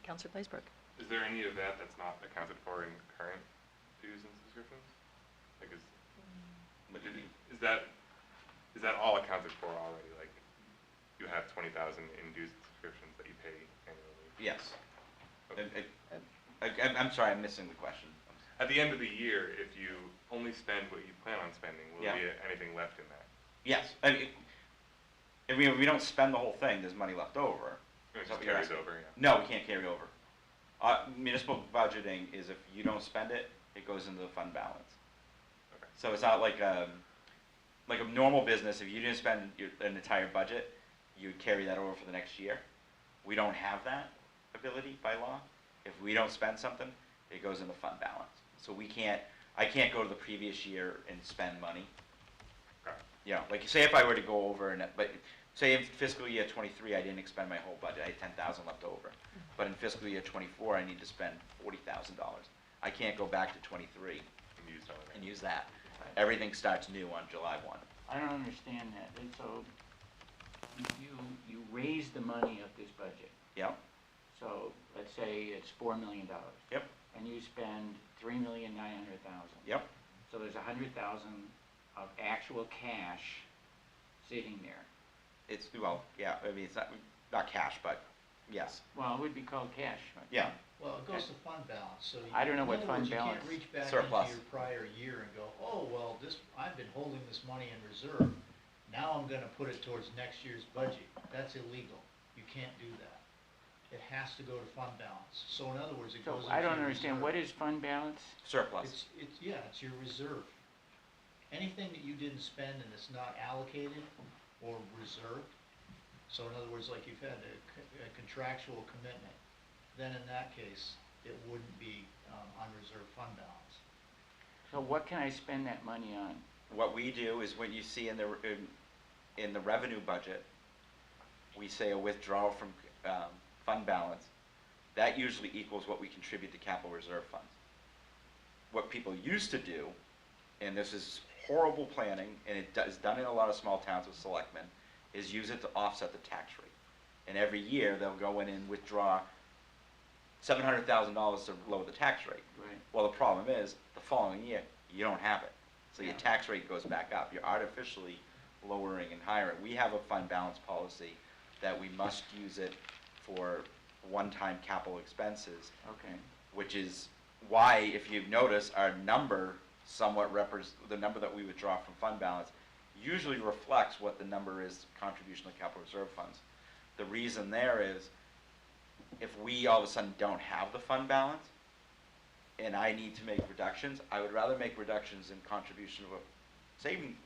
Counselor Blaisberg. Is there any of that that's not accounted for in current dues and subscriptions? Like what do you- is that all accounted for already? Like, you have 20,000 in dues and subscriptions that you pay annually? yes. Okay. I'm sorry, I'm missing the question. At the end of the year, if you only spend what you plan on spending, will Yeah. there be anything left in that? Yes. I mean, if we don't spend the whole thing, there's money left over. It Is that just what you're carries asking? over, yeah. No, we can't carry over. Municipal budgeting is if you don't spend it, it goes into the fund balance. Okay. So it's not like a normal business. If you didn't spend an entire budget, you would carry that over for the next year. We don't have that ability by law. If we don't spend something, it goes in the fund balance. So I can't go to the previous year and spend money. Okay. You know, like say if I were to go over but say in fiscal year 23, I didn't expend my whole budget. I had 10,000 left over. But in fiscal year 24, I need to spend $40,000. I can't go back to 23 and use that. Everything starts new on July 1. I don't understand that. And so you raise the money of this budget. Yep, So let's say it's $4 million. yep, And you spend $3,900,000. yep. So there's $100,000 of actual cash sitting there. It's, well, yeah, I mean, it's not cash, but yes. Well, it would be called cash. Right? Yeah, Well, it goes to fund balance, so. I don't know in what other fund words, balance- You can't reach back Surplus. into your prior year and go, oh, well, I've been holding this money in reserve. Now I'm gonna put it towards next year's budget. That's illegal. You can't do that. It has to go to fund balance. So in other words, it So goes into I don't your understand, reserve. what is fund balance? surplus. It's your reserve. Anything that you didn't spend and it's not allocated or reserved, so in other words, like you've had a contractual commitment, then in that case, it wouldn't be unreserved fund balance. So what can I spend that money on? What we do is when you see in the revenue budget, we say a withdrawal from fund balance, that usually equals what we contribute to capital reserve funds. What people used to do, and this is horrible planning, and it is done in a lot of small towns with selectmen, is use it to offset the tax rate. And every year, they'll go in and withdraw $700,000 to lower the tax rate. Right. Well, the problem is, the following year, you don't have it. So your Yeah. tax rate goes back up. You're artificially lowering and higher. We have a fund balance policy that we must use it for one-time capital expenses, Okay. which is why, if you've noticed, our number somewhat the number that we withdraw from fund balance usually reflects what the number is contribution to capital reserve funds. The reason there is, if we all of a sudden don't have the fund balance, and I need to make reductions, I would rather make reductions in contribution of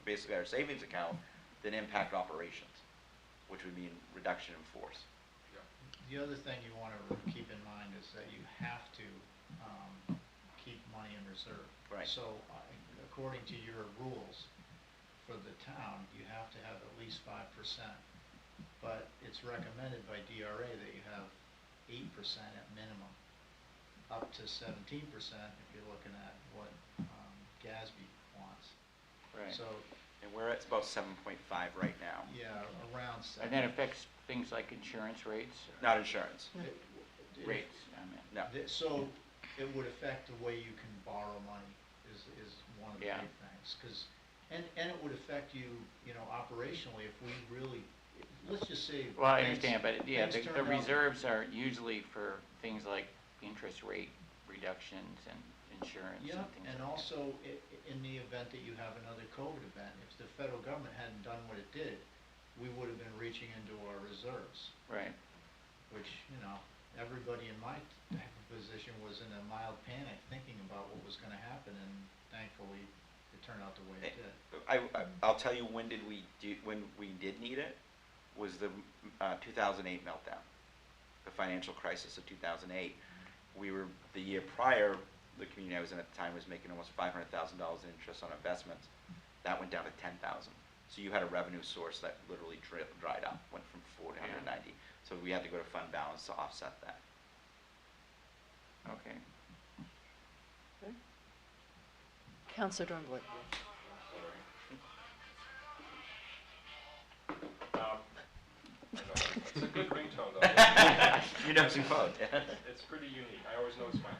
basically our savings account, than impact operations, which would mean reduction in force. The other thing you wanna keep in mind is that you have to keep money in reserve. Right. So according to your rules for the town, you have to have at least 5%. But it's recommended by DRA that you have 8% at minimum, up to 17% if you're looking at what GASB wants. Right. So, And we're at about 7.5 right now. yeah, around And 7. that affects things like insurance rates? Not insurance, Rates, I mean. no. So it would affect the way you can borrow money is one of the Yeah. big things. 'Cause and it would affect you, operationally if we really, let's just say. Well, I things- understand, but yeah, things the turned out- reserves are usually for things like interest rate reductions and insurance Yeah, and things like and that. also in the event that you have another COVID event, if the federal government hadn't done what it did, we would have been reaching into our reserves, Right. which, everybody in my type of position was in a mild panic thinking about what was gonna happen, and thankfully, it turned out the way it did. I'll tell you when we did need it, was the 2008 meltdown, the financial crisis of 2008. The year prior, the community I was in at the time was making almost $500,000 in interest on investments. That went down to 10,000. So you had a revenue source that literally dried up, went from 40 to 190. So we had to go to fund balance to offset that. Okay. Counselor Dornblood. It's a good ringtone, though. You know some phone. It's pretty unique. I always know it's mine.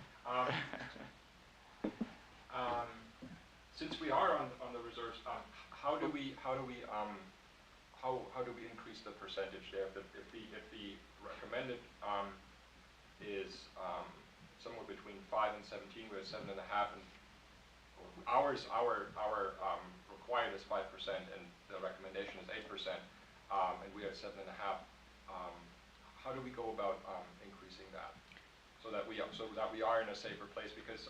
Since we are on the reserves, how do we increase the percentage there? If the recommended is somewhere between 5 and 17, we're at 7.5, and our required is 5%, and the recommendation is 8%, and we are at 7.5. How do we go about increasing that so that we are in a safer place? Because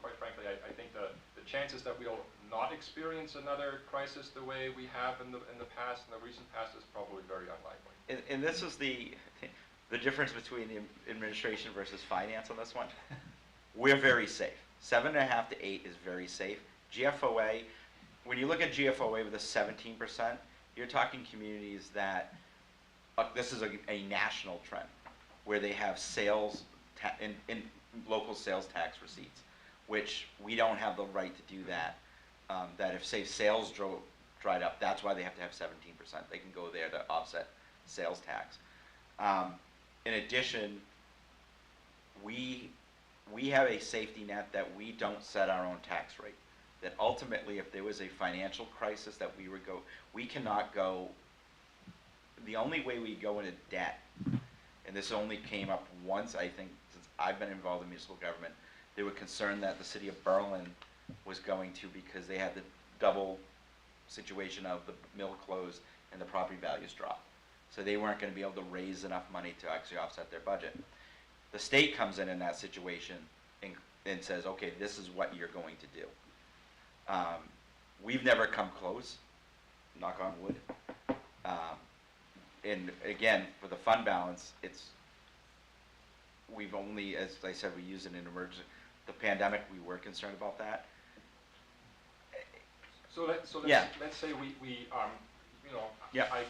quite frankly, I think the chances that we'll not experience another crisis the way we have in the past, in the recent past, is probably very unlikely. And this is the difference between the administration versus finance on this one. We're very safe. 7.5 to 8 is very safe. GFOA, when you look at GFOA with a 17%, you're talking communities that, this is a national trend, where they have sales, in local sales tax receipts, which we don't have the right to do that. That if, say, sales dried up, that's why they have to have 17%. They can go there to offset sales tax. In addition, we have a safety net that we don't set our own tax rate. That ultimately, if there was a financial crisis that we cannot go, the only way we go into debt, and this only came up once, I think, since I've been involved in municipal government, they were concerned that the city of Berlin was going to, because they had the double situation of the mill closed and the property values dropped. So they weren't going to be able to raise enough money to actually offset their budget. The state comes in that situation and says, okay, this is what you're going to do. We've never come close, knock on wood. And again, for the fund balance, we've only, as I said, we use it in emergency. The pandemic, we were concerned about that. So let's Yeah. say we Yeah.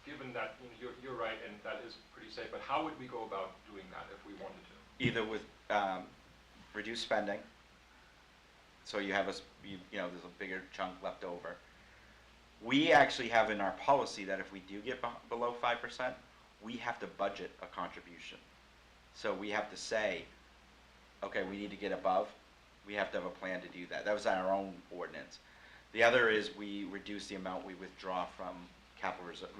given that you're right and that is pretty safe, but how would we go about doing that if we wanted to? Either with reduced spending, so you have there's a bigger chunk left over. We actually have in our policy that if we do get below 5%, we have to budget a contribution. So we have to say, okay, we need to get above. We have to have a plan to do that. That was our own ordinance. The other is we reduce the amount we withdraw from capital reserve,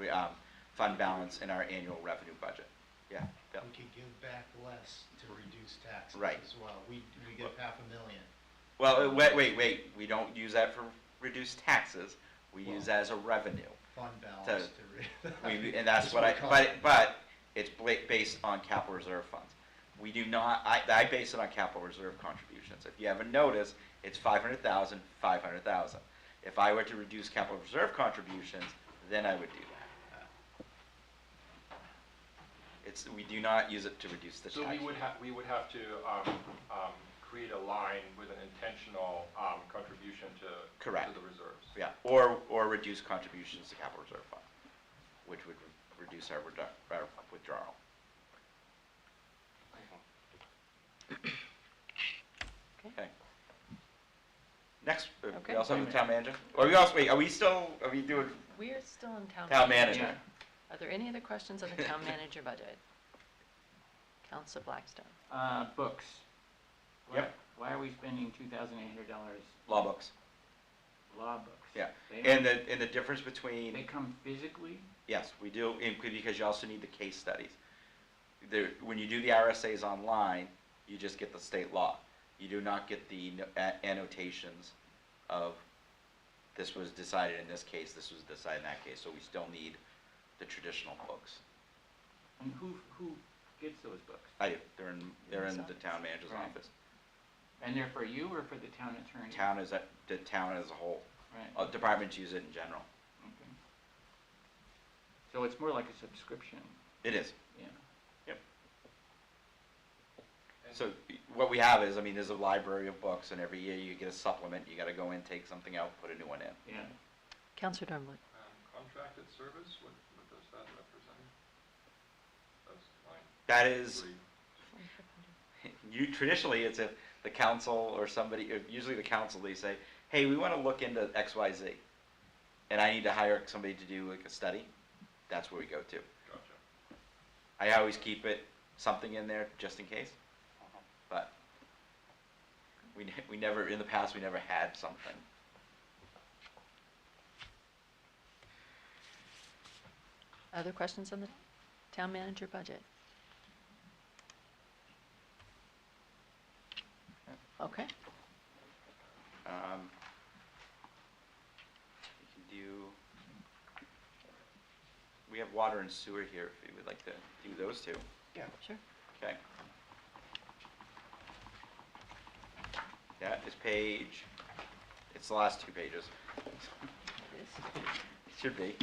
fund balance in our annual revenue budget. Yeah, Bill. We could give back less to reduce taxes Right. as well. We give $500,000. Well, wait. We don't use that for reduced taxes. We use that as a revenue. Fund balance And that's what but it's based on capital reserve funds. We do not, I base it on capital reserve contributions. If you haven't noticed, it's 500,000, 500,000. If I were to reduce capital reserve contributions, then I would do that. We do not use it to reduce the tax. So we would have to create a line with an intentional contribution to Correct. the reserves. Yeah, or reduce contributions to capital reserve fund, which would reduce our withdrawal. Okay. Next, we Okay. also have the town manager. Or are we doing We're still in town manager? Are there any other questions on the town manager budget? Counselor Blackstone. Books. Yep. Why are we spending $2,800 Law books. law books? Yeah. They And don't- the difference between, They come physically? yes, we do, because you also need the case studies. When you do the RSAs online, you just get the state law. You do not get the annotations of this was decided in this case, this was decided in that case, so we still need the traditional books. And who gets those books? I do, they're in the town manager's Right. office. And they're for you or for the town attorney? The town as a whole. Right. Departments use it in general. Okay. So it's more like a subscription, It is. yeah. Yep. So what we have is, there's a library of books, and every year you get a supplement. You got to go in, take something out, put a new one in. Yeah. Counselor Dornblood. Contracted service, what does that represent? That's fine. That is, Three. traditionally, it's if the council or somebody, or usually the council, they say, hey, we want to look into X, Y, Z. And I need to hire somebody to do like a study, that's where we go to. Gotcha. I always keep something in there just in case, but we never, in the past, we never had something. Other questions on the town manager budget? Okay. We can do, we have water and sewer here if you would like to do those two. Yeah. Sure. Okay. That is page, it's the last two pages. It is. Should be.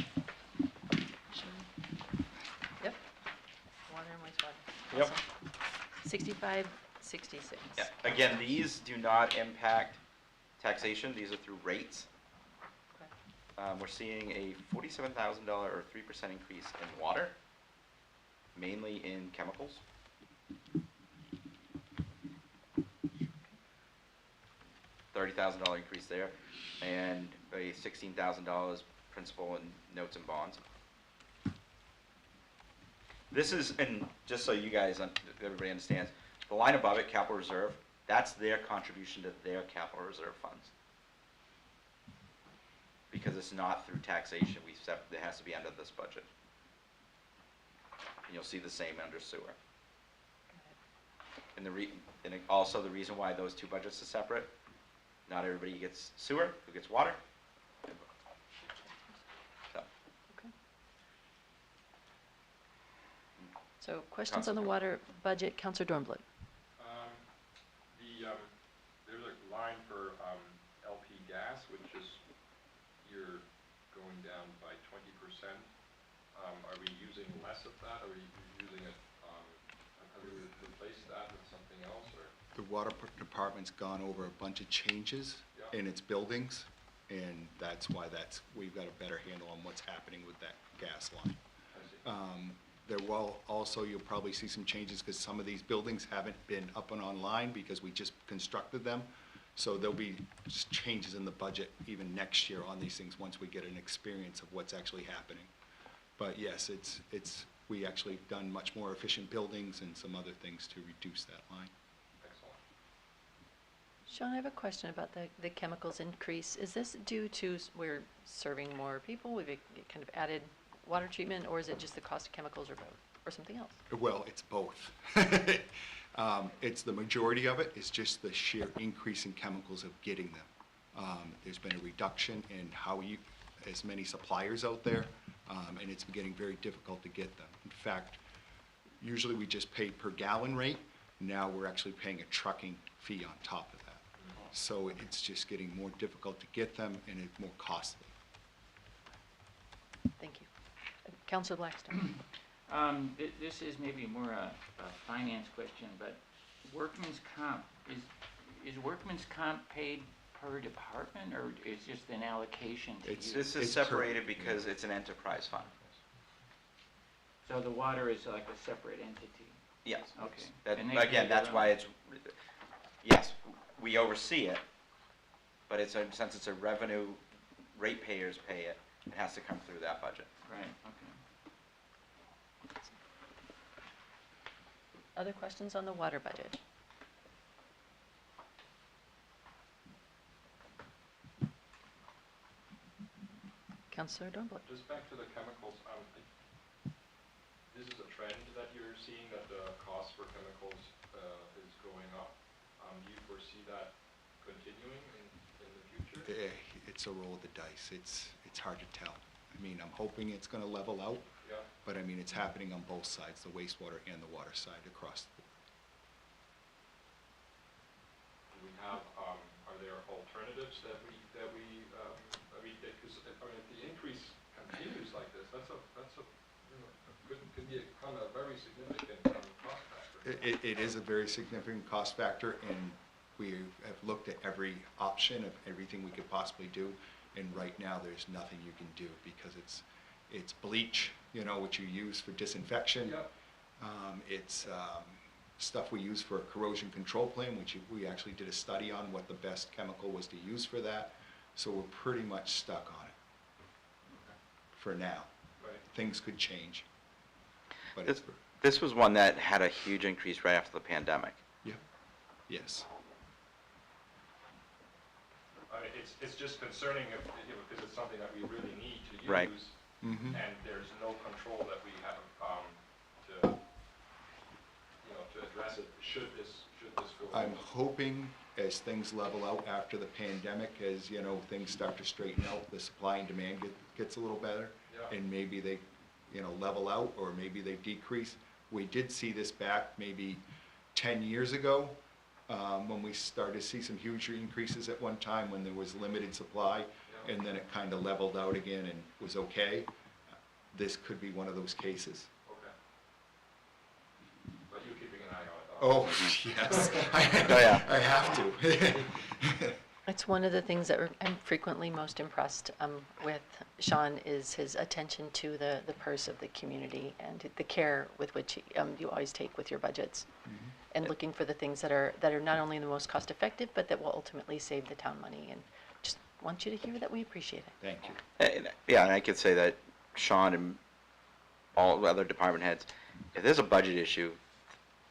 Yep. Water and wastewater. Yep. Awesome. 65, 66. Yeah, again, these do not impact taxation, these are through rates. Okay. We're seeing a $47,000 or 3% increase in water, mainly in chemicals. $30,000 increase there, and a $16,000 principal in notes and bonds. This is, and just so you guys, everybody understands, the line above it, capital reserve, that's their contribution to their capital reserve funds. Because it's not through taxation, it has to be under this budget. And you'll see the same under sewer. And also the reason why those two budgets are separate, not everybody gets sewer, who gets water. So, Okay. So questions on the water budget, Councillor Dornblood? There's a line for LP gas, which is, you're going down by 20%. Are we using less of that? Are we using it, have we replaced that with something else, or? The water department's gone over a bunch of changes Yeah. in its buildings, and that's why we've got a better handle on what's happening with that gas line. I see. There will also, you'll probably see some changes because some of these buildings haven't been up and online because we just constructed them. So there'll be just changes in the budget even next year on these things once we get an experience of what's actually happening. But yes, we actually done much more efficient buildings and some other things to reduce that line. Excellent. Sean, I have a question about the chemicals increase. Is this due to we're serving more people, we've kind of added water treatment, or is it just the cost of chemicals, or both, or something else? Well, it's both. It's the majority of it is just the sheer increase in chemicals of getting them. There's been a reduction in as many suppliers out there, and it's getting very difficult to get them. In fact, usually we just pay per gallon rate. Now we're actually paying a trucking fee on top of that. So it's just getting more difficult to get them, and it's more costly. Thank you. Councillor Blackstone. This is maybe more a finance question, but workman's comp, is workman's comp paid per department, or is just an allocation to you? This is separated because it's an enterprise fund. So the water is like a separate entity? Yes. Okay. That, And they pay again, their that's own. why yes, we oversee it, but since it's a revenue, ratepayers pay it, it has to come through that budget. Right, okay. Other questions on the water budget? Councillor Dornblood. Just back to the chemicals, this is a trend that you're seeing, that the cost for chemicals is going up. Do you foresee that continuing in the future? It's a roll of the dice. It's hard to tell. I mean, I'm hoping it's going to level out, Yeah. but I mean, it's happening on both sides, the wastewater and the water side across the board. Do we have, are there alternatives that we, I mean, because, if the increase continues like this, that's a, could become a very significant cost factor. It is a very significant cost factor, and we have looked at every option of everything we could possibly do, and right now there's nothing you can do because it's bleach, which you use for disinfection. Yep. It's stuff we use for a corrosion control plan, which we actually did a study on what the best chemical was to use for that. So we're pretty much stuck on it for now. Right. Things could change. But This, this was one that had a huge increase right after the pandemic. yeah, yes. It's just concerning if, because it's something that we really need to use. Right. Mhm. And there's no control that we have, to, to address it, should this go. I'm hoping as things level out after the pandemic, as, things start to straighten out, the supply and demand gets a little better. Yeah. And maybe they, level out, or maybe they decrease. We did see this back maybe 10 years ago, when we started to see some huge increases at one time when there was limited supply, Yeah. and then it kind of leveled out again and was okay. This could be one of those cases. Okay. But you're keeping an eye on it. Oh, yes. Oh, yeah. I have to. It's one of the things that I'm frequently most impressed with Sean is his attention to the purse of the community and the care with which you always take with your budgets, and looking for the things that are not only the most cost effective, but that will ultimately save the town money. And just want you to hear that we appreciate it. Thank you. Yeah, and I could say that Sean and all the other department heads, if there's a budget issue,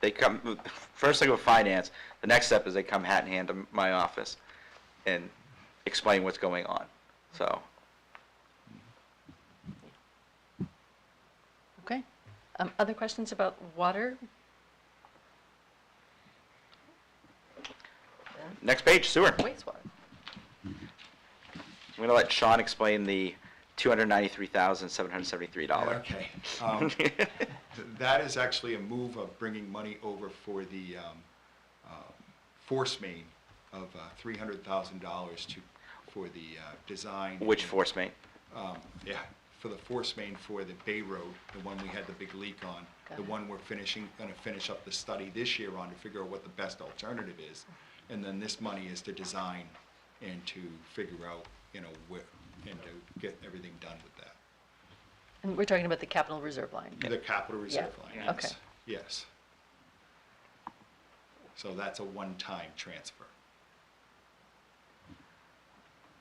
they come, first they go finance, the next step is they come hat in hand to my office and explain what's going on, so. Okay. Other questions about water? Next page, sewer. Wastewater. I'm gonna let Sean explain the $293,773. Okay. That is actually a move of bringing money over for the force main of $300,000 for the design. Which force main? Yeah, for the force main for the Bay Road, the one we had the big leak on. Got The it. one we're gonna finish up the study this year on to figure out what the best alternative is. And then this money is to design and to figure out, where, and to get everything done with that. And we're talking about the capital reserve line. The capital reserve Yeah. line, Yeah. yes. Okay. Yes. So that's a one-time transfer.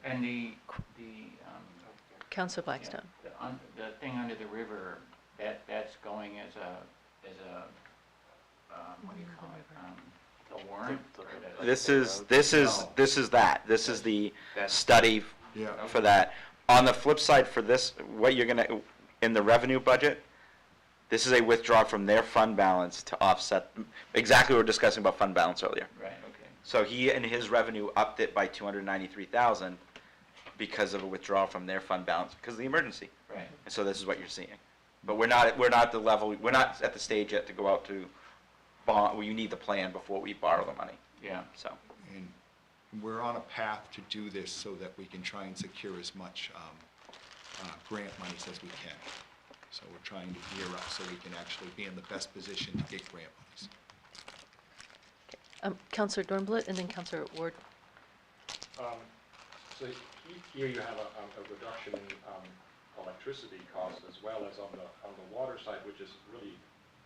And the, Councilor yeah, Blackstone. the thing under the river, that's going as a, what do you call it? The warrant? Or the- This is No. that. This is the That's- study Yeah. for that. On the flip side for this, what you're gonna, in the revenue budget, this is a withdrawal from their fund balance to offset, exactly what we were discussing about fund balance earlier. Right, okay. So he and his revenue upped it by 293,000 because of a withdrawal from their fund balance, because of the emergency. Right. And so this is what you're seeing. But we're not at the level, we're not at the stage yet to go out to bond, well, you need the plan before we borrow the money, Yeah. so. And we're on a path to do this so that we can try and secure as much grant monies as we can. So we're trying to gear up so we can actually be in the best position to get grant monies. Councilor Dornbluth and then Councilor Ward. So here you have a reduction in electricity costs as well as on the water side, which is really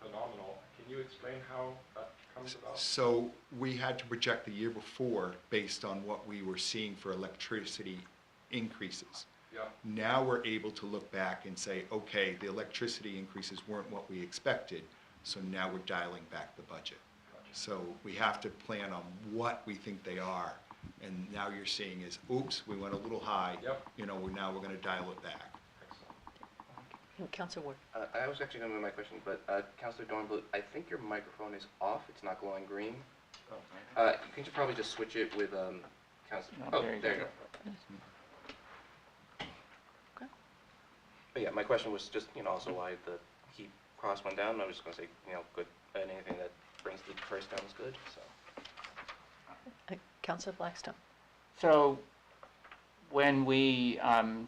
phenomenal. Can you explain how that comes about? So we had to project the year before based on what we were seeing for electricity increases. Yeah, Now we're able to look back and say, okay, the electricity increases weren't what we expected, so now we're dialing back the budget. So we have to plan on what we think they are, and now you're seeing is, oops, we went a little high. Yep. Now we're gonna dial it back. excellent. Councilor Ward. I was actually going to move my question, but Councilor Dornbluth, I think your microphone is off. It's not glowing green. You can probably just switch it with Councilor. No, Oh, there you there you go. go. Okay. But yeah, my question was just, also why the heat cost went down. I was just going to say, good. Anything that brings the price down is good. So. Councilor Blackstone. So when we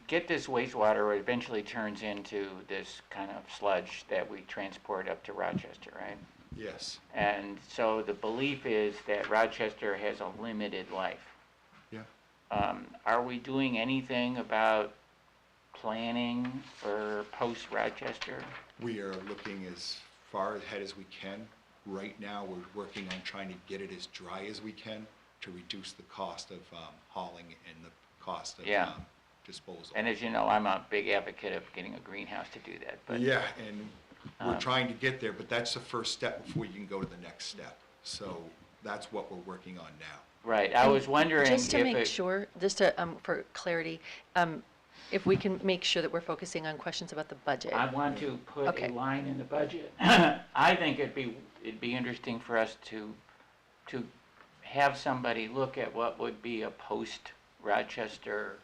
get this wastewater, it eventually turns into this kind of sludge that we transport up to Rochester, right? Yes, And so the belief is that Rochester has a limited life. yeah. Are we doing anything about planning for post-Rochester? We are looking as far ahead as we can. Right now, we're working on trying to get it as dry as we can to reduce the cost of hauling and the cost of Yeah. disposal. And as you know, I'm a big advocate of getting a greenhouse to do that, but. Yeah, and we're Um, trying to get there, but that's the first step before you can go to the next step. So that's what we're working on now. Right, I was wondering if it. Just to make sure, just to, for clarity, if we can make sure that we're focusing on questions about the budget. I want to put a Okay. line in the budget. I think it'd be interesting for us to have somebody look at what would be a post-Rochester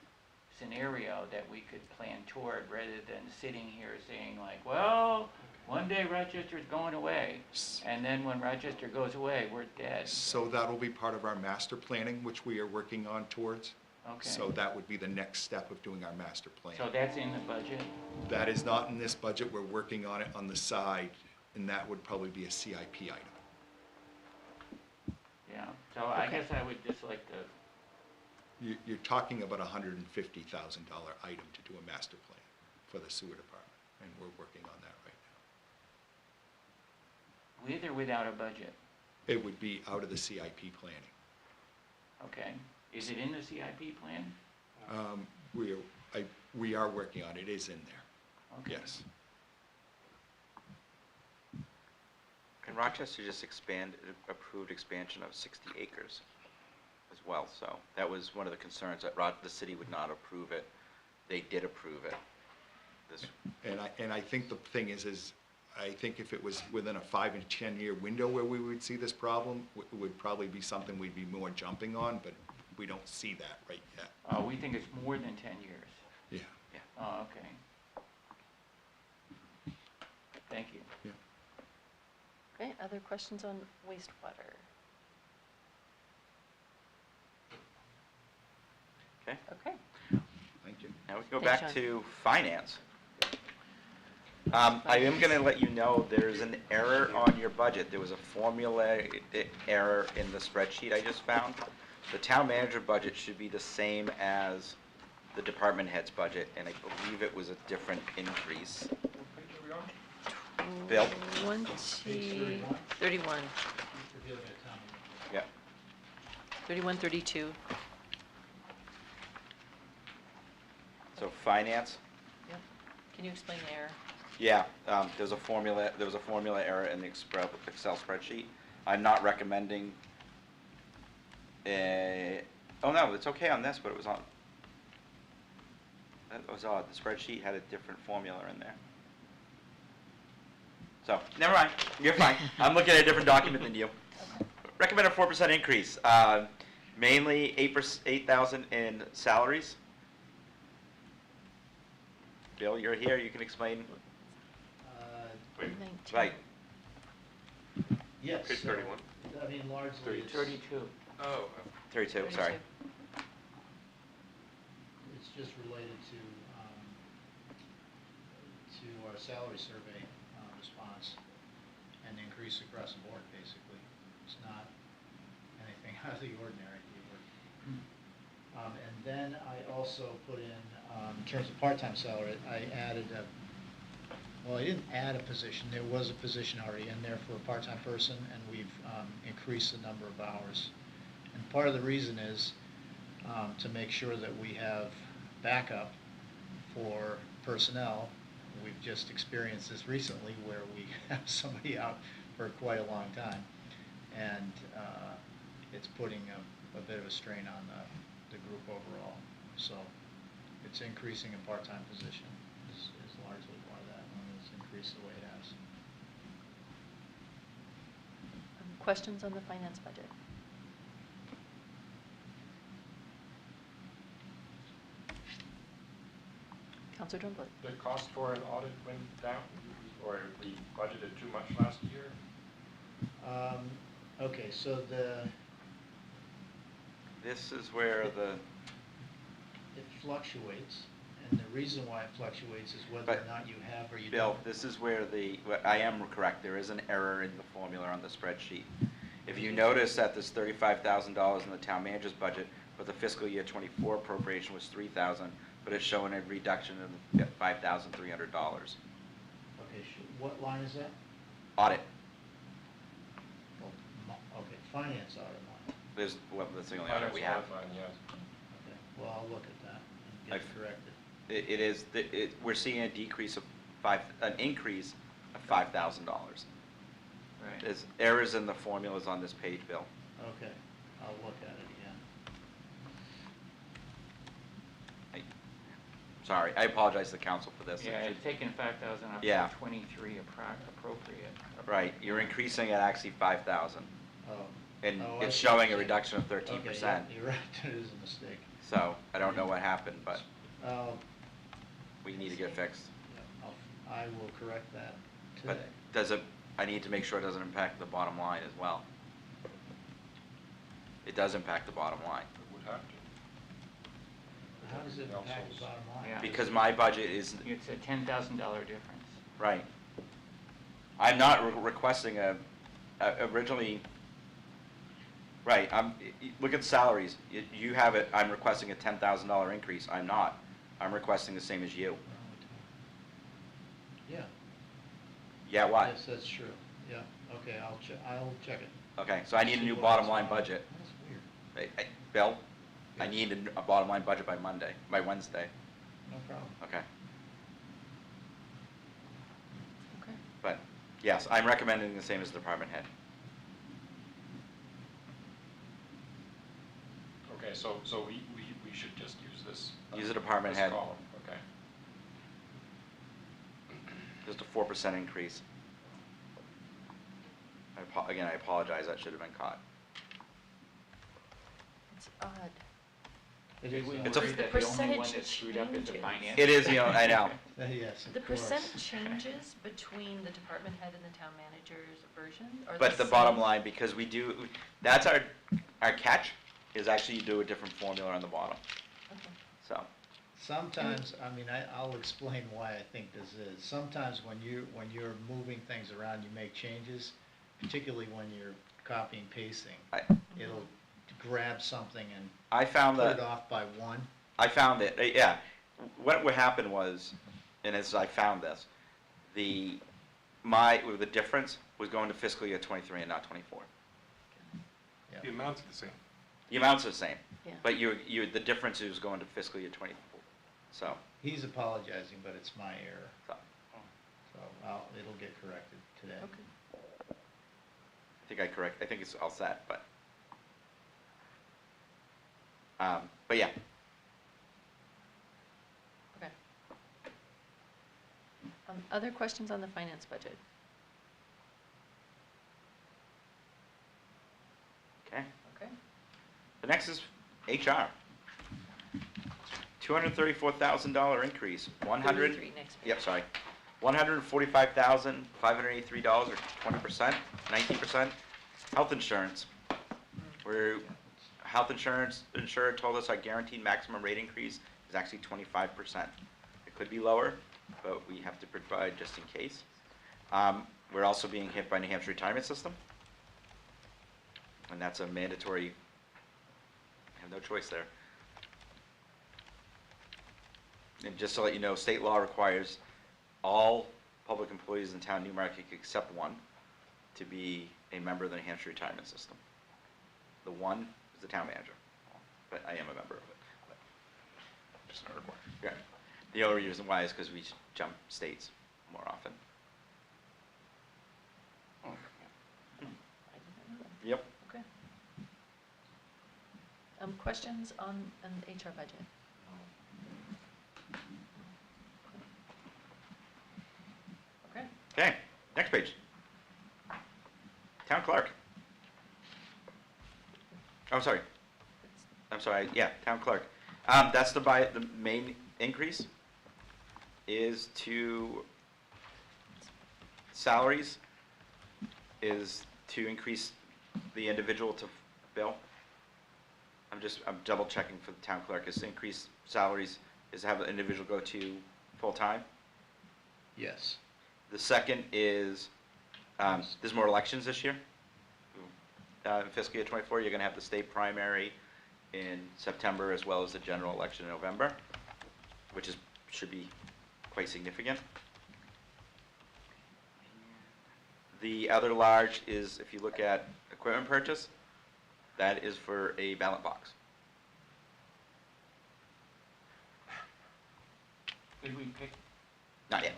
scenario that we could plan toward, rather than sitting here saying like, well, one day Rochester's going away, and then when Rochester goes away, we're dead. So that'll be part of our master planning, which we are working on towards. Okay. So that would be the next step of doing our master plan. So that's in the budget? That is not in this budget, we're working on it on the side, and that would probably be a CIP item. Yeah, so I Okay. guess I would just like to. You're talking about a $150,000 item to do a master plan for the sewer department, and we're working on that right now. With or without a budget? It would be out of the CIP planning. Okay. Is it in the CIP plan? We are working on it, it is in there, Okay. yes. And Rochester just approved expansion of 60 acres as well, so that was one of the concerns, that the city would not approve it. They did approve it. And I think the thing is I think if it was within a 5 and 10 year window where we would see this problem, it would probably be something we'd be more jumping on, but we don't see that right yet. Oh, we think it's more than 10 years. Yeah. Oh, okay. Thank you. Yeah. Okay, other questions on wastewater? Okay, Okay. Thank you. now we can go Thanks, back Sean. to finance. I am going to let you know there's an error on your budget. There was a formula error in the spreadsheet I just found. The town manager budget should be the same as the department head's budget, and I believe it was a different increase. What page are we on? Bill? 31, Reviewing it, Tom. Yeah. 31, 32. So finance? Yep. Can you explain the error? Yeah, there was a formula error in the Excel spreadsheet. I'm not recommending oh no, it's okay on this, but it was on, that was odd. The spreadsheet had a different formula in there. So, never mind, you're fine. I'm looking at a different document than you. Recommend a 4% increase, mainly 8,000 in salaries. Bill, you're here, you can explain. Wait, 19. Right, Yes. page so, 31. I mean, largely it's. 32. Oh, 32, sorry. It's just related to our salary survey response and increase across the board, basically. It's not anything out of the ordinary. And then I also put in terms of part-time salary, I added well, I didn't add a position. There was a position already in there for a part-time person, and we've increased the number of hours. And part of the reason is to make sure that we have backup for personnel. We've just experienced this recently where we have somebody out for quite a long time, and it's putting a bit of a strain on the group overall. So it's increasing a part-time position is largely why that one is increased the way it has. Questions on the finance budget? Counselor Drumgoole? The cost for an audit went down, or we budgeted too much last year? Okay, so This is where it the, fluctuates, and the reason why it fluctuates is whether or But, not you have or you Bill, don't. this is where I am correct, there is an error in the formula on the spreadsheet. If you notice that there's $35,000 in the town manager's budget, but the fiscal year '24 appropriation was $3,000, but it's showing a reduction of $5,300. Okay, what line is that? Audit. finance audit line. Well, that's the only audit we have. Finance audit line, yes. Okay, well, I'll look at that and get it I've- corrected. It is, we're seeing a decrease of an increase of $5,000. Right. There's errors in the formulas on this page, Bill. Okay, I'll look at it again. Sorry, I apologize to the council for this. Yeah, it's taken 5,000 up Yeah. to 23 appropriate. Right, you're increasing it actually 5,000, Oh. and Oh, I it's see showing what a you're reduction of saying. 13%. Okay, yeah, you're right, it is a mistake. So, I don't know what happened, but Oh, we need to get fixed. yeah, I will correct that But today. does it, I need to make sure it doesn't impact the bottom line as well. It does impact the bottom line, It would have to. How does it impact the bottom line? Yeah. because my budget is, It's a $10,000 difference. right. I'm not requesting originally, right, look at salaries. You have it, I'm requesting a $10,000 increase. I'm not. I'm requesting the same as you. Yeah. Yeah, what? Yes, that's true, yeah, okay, I'll check it. Okay, so I need a See new what bottom else line we- budget. That's weird, Bill, I Yes. need a bottom line budget by Wednesday. no problem. Okay. Okay. But, yes, I'm recommending the same as the department head. Okay, so we should just use this. Use the department this head. column, okay. Just a 4% increase. Again, I apologize, that should have been caught. It's odd. It is, It's a- Worried The that the only one percentage that's screwed up is the changes. finance. It is, I know. yes, The of course. percent changes between the department head and the town manager's version are But the same? bottom line, because we do, that's our catch, is actually you do a different formula on the bottom, Okay. so. Sometimes, I mean, I'll explain why I think this is. Sometimes when you're moving things around, you make changes, particularly when you're copying, pasting. It'll grab something and I found put that. it off by one. I found it, yeah. What would happen was, and as I found this, the difference was going to fiscal year 23 and not 24. Yeah. The amounts are the same. The amounts are the same, Yeah. but the difference is going to fiscal year 24. So, He's apologizing, but it's my error, so so it'll get corrected today. Okay. I think it's all set, but yeah. Okay. Other questions on the finance budget? Okay. Okay. The next is HR. $234,000 increase, 33 next page. Yep, sorry. $145,583 or 20%, 19%. Health insurance. Where health insurance insurer told us our guaranteed maximum rate increase is actually 25%. It could be lower, but we have to provide just in case. We're also being hit by New Hampshire retirement system. And that's a mandatory, have no choice there. And just to let you know, state law requires all public employees in town Newmarket except one to be a member of the New Hampshire retirement system. The one is the town manager, but I am a member of it. But just not required. Yeah. The only reason why is because we jump states more often. I did not know that. Yep. Okay. Questions on the HR budget? Okay. Okay, next page. Town clerk. Oh, sorry. I'm sorry, yeah, town clerk. That's the main increase is to salaries, is to increase the individual to bill. I'm double checking for the town clerk, is to increase salaries, is to have the individual go to full-time. Yes. The second is, there's more elections this year. In fiscal year 24, you're going to have the state primary in September as well as the general election in November, which should be quite significant. The other large is, if you look at equipment purchase, That is for a ballot box. Did we pick? Not yet.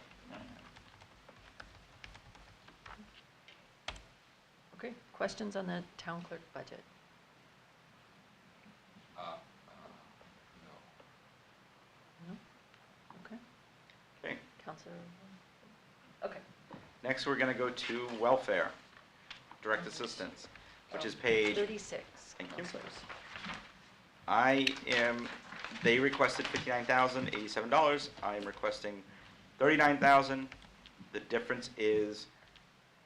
Okay, questions on the town clerk budget? No? Okay, Okay. Counselor? Okay. Next, we're gonna go to welfare, direct assistance, which is page. 36, Thank you. counselors. They requested $59,087. I am requesting $39,000. The difference is,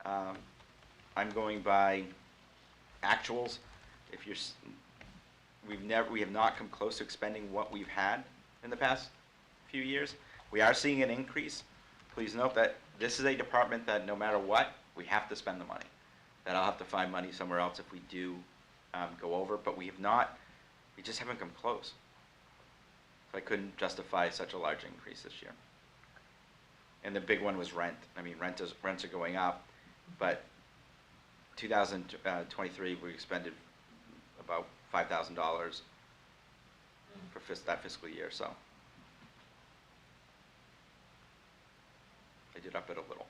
I'm going by actuals. If you're, we have not come close to expending what we've had in the past few years. We are seeing an increase. Please note that this is a department that no matter what, we have to spend the money. That I'll have to find money somewhere else if we do go over, but we just haven't come close. So I couldn't justify such a large increase this year. And the big one was rent. I mean, rents are going up, but 2023, we expended about $5,000 for that fiscal year, so. I did up it a little.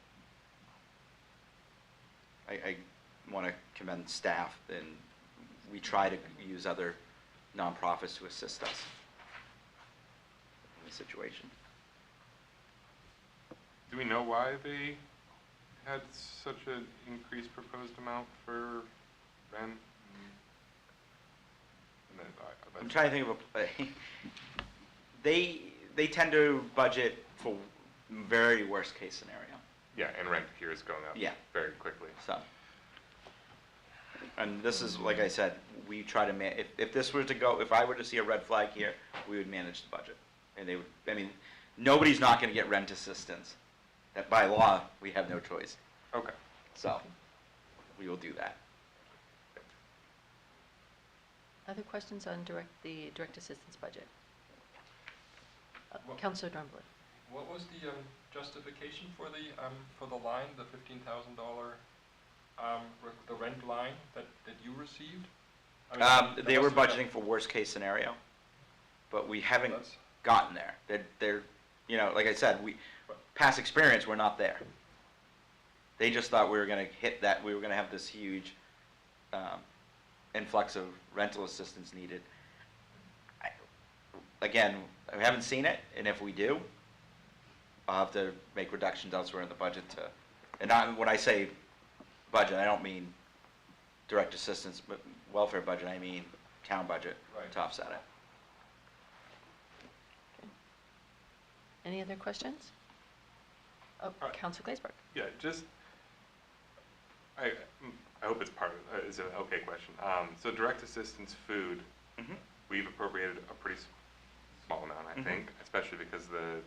I want to commend staff, and we try to use other nonprofits to assist us in the situation. Do we know why they had such an increased proposed amount for rent? And then I'm trying to think of they tend to budget for very worst case scenario. yeah, and rent here is going up Yeah. very quickly. So, and this is, like I said, we try to if this were to go, if I were to see a red flag here, we would manage the budget. And they would, I mean, nobody's not gonna get rent assistance. That by law, we have no choice. Okay. So, we will do that. Other questions on the direct assistance budget? What- Counselor Drumbley. What was the justification for the line, the $15,000, the rent line that you received? I mean, that They were must have budgeting for worst case scenario, but we haven't That's- gotten there. They're, you know, like I said, past experience, we're not there. They just thought we were gonna hit that, we were gonna have this huge, influx of rental assistance needed. Again, I haven't seen it, and if we do, I'll have to make reductions elsewhere in the budget when I say budget, I don't mean direct assistance, but welfare budget, I mean town budget Right. to offset it. Any other questions? Oh, Counselor Glazberg. Yeah, just, I hope it's part of, is an okay question. So direct assistance food, Mhm. we've appropriated a pretty small amount, I Mhm. think, especially because the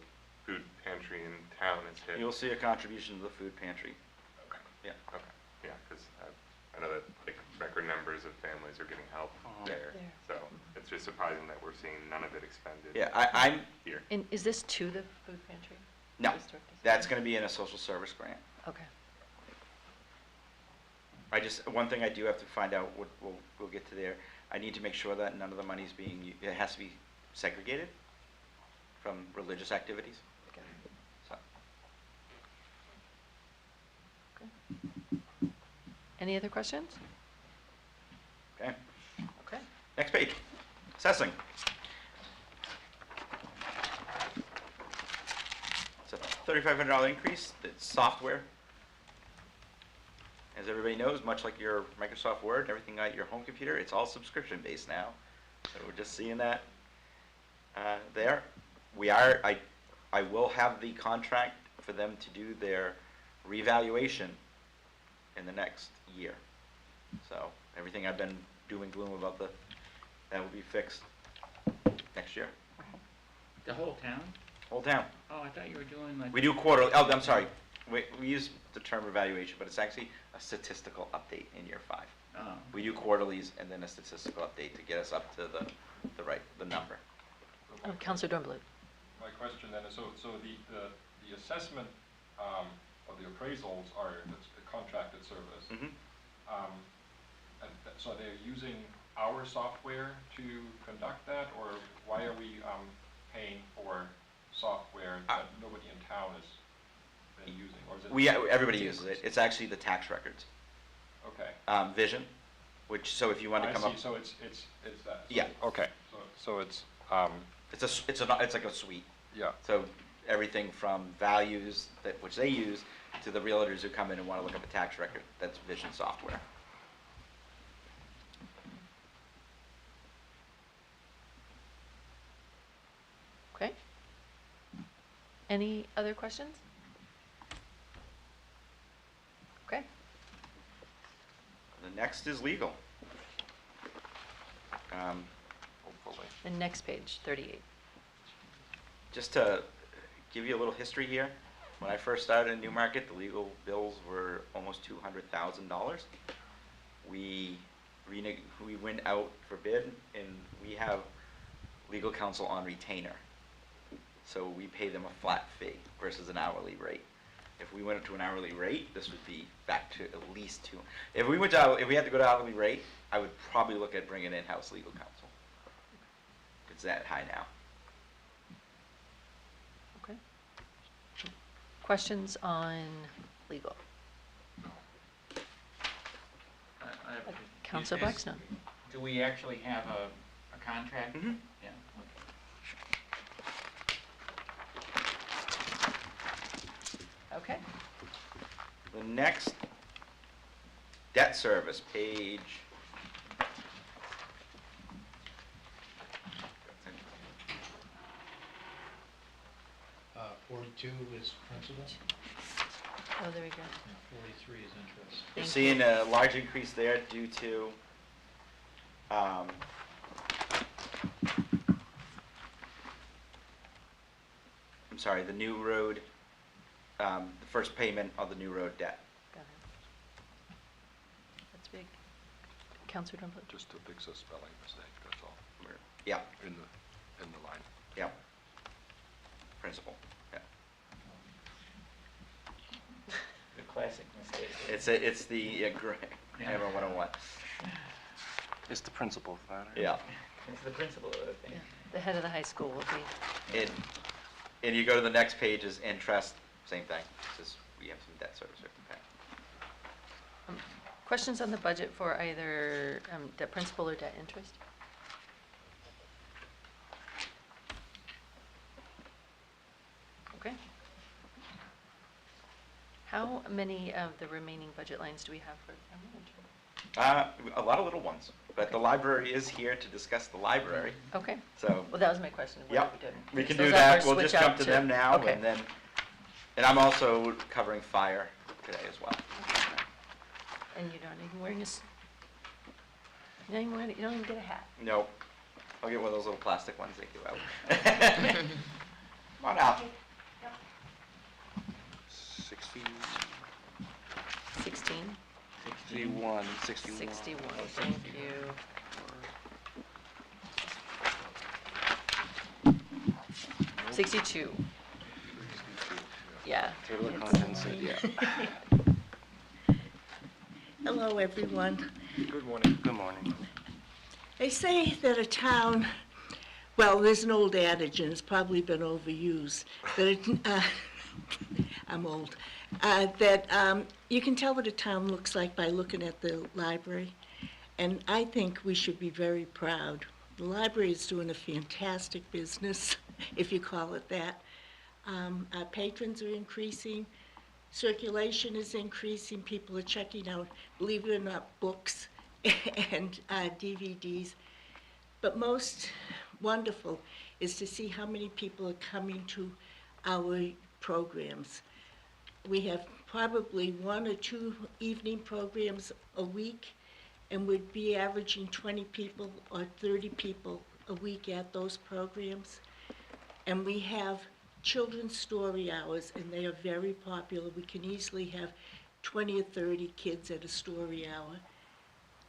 food pantry in town is hit. You'll see a contribution to the food pantry. Okay. Yeah. Okay, yeah, because I know that like record numbers of families are getting help there, There. so it's just surprising that we're seeing none of it expended. Yeah, I'm, Here. And is this to the food pantry? no, This direct assistance? that's gonna be in a social service grant. Okay. One thing I do have to find out, we'll get to there, I need to make sure that none of the money's it has to be segregated from religious activities, Okay. so. Okay. Any other questions? Okay, Okay. next page, assessing. It's a $3,500 increase, it's software. As everybody knows, much like your Microsoft Word, everything on your home computer, it's all subscription-based now. So we're just seeing that there. I will have the contract for them to do their revaluation in the next year. So everything I've been doom and gloom about that will be fixed next year. The whole town? Whole town. Oh, I thought you were doing like. We do quarterly, oh, I'm sorry. We use the term evaluation, but it's actually a statistical update in year 5. Oh. We do quarterlies and then a statistical update to get us up to the number. Oh, Counselor Drumbley. My question then is, so the assessment of the appraisals it's a contracted service. Mhm. And so they're using our software to conduct that, or why are we paying for software that nobody in town has been using, or is it? Everybody uses it. It's actually the tax records. Okay. Vision, which, so if you want to come I up. see, so it's that. Yeah. Okay, so it's, It's like a suite. yeah. So everything from values which they use to the realtors who come in and want to look at the tax record, that's Vision software. Okay. Any other questions? Okay. The next is legal. Hopefully. The next page, 38. Just to give you a little history here, when I first started in Newmarket, the legal bills were almost $200,000. We went out for bid, and we have legal counsel on retainer. So we pay them a flat fee versus an hourly rate. If we went to an hourly rate, this would be back to at least two. If we had to go to hourly rate, I would probably look at bringing in-house legal counsel. It's that high now. Okay. Questions on legal? Councilor Blackstone. Do we actually have a contract? Mhm. Yeah, Okay. The next, debt service, page. 42 is principal, Oh, there we go. and 43 is interest. You're Thank seeing you. a large increase there due to, I'm sorry, the new road, the first payment of the new road debt. Got it. That's big. Councilor Dunlop. Just to fix a spelling mistake, that's all, Yeah, in the line. yeah. Principal, yeah. the classic mistake. It's the grammar 101. It's the principle of the matter. Yeah. It's the principle of the thing. Yeah. The head of the high school will be. And you go to the next page is interest, same thing. It's just we have some debt service we have to pay. Questions on the budget for either debt principal or debt interest? Okay. How many of the remaining budget lines do we have for town manager? A lot of little ones, but the library is here to discuss the library, Okay. so. Well, that was my question. What Yep, do we we can Those do up that. or We'll switch just come out to them now, okay. and I'm also covering fire today as well. And you're not even wearing you don't even get a hat. Nope, I'll get one of those little plastic ones they give out. Come on out. 60, 16? 61, 61. 61, thank you. Nope. 62, yeah. Table of It's- contents said, yeah. Hello, everyone. Good morning. Good morning. They say that a town, well, there's an old adage, and it's probably been overused, that I'm old, that you can tell what a town looks like by looking at the library, and I think we should be very proud. The library is doing a fantastic business, if you call it that. Our patrons are increasing. Circulation is increasing, people are checking out, believe it or not, books and DVDs. But most wonderful is to see how many people are coming to our programs. We have probably 1 or 2 evening programs a week, and we'd be averaging 20 people or 30 people a week at those programs. And we have children's story hours, and they are very popular. We can easily have 20 or 30 kids at a story hour.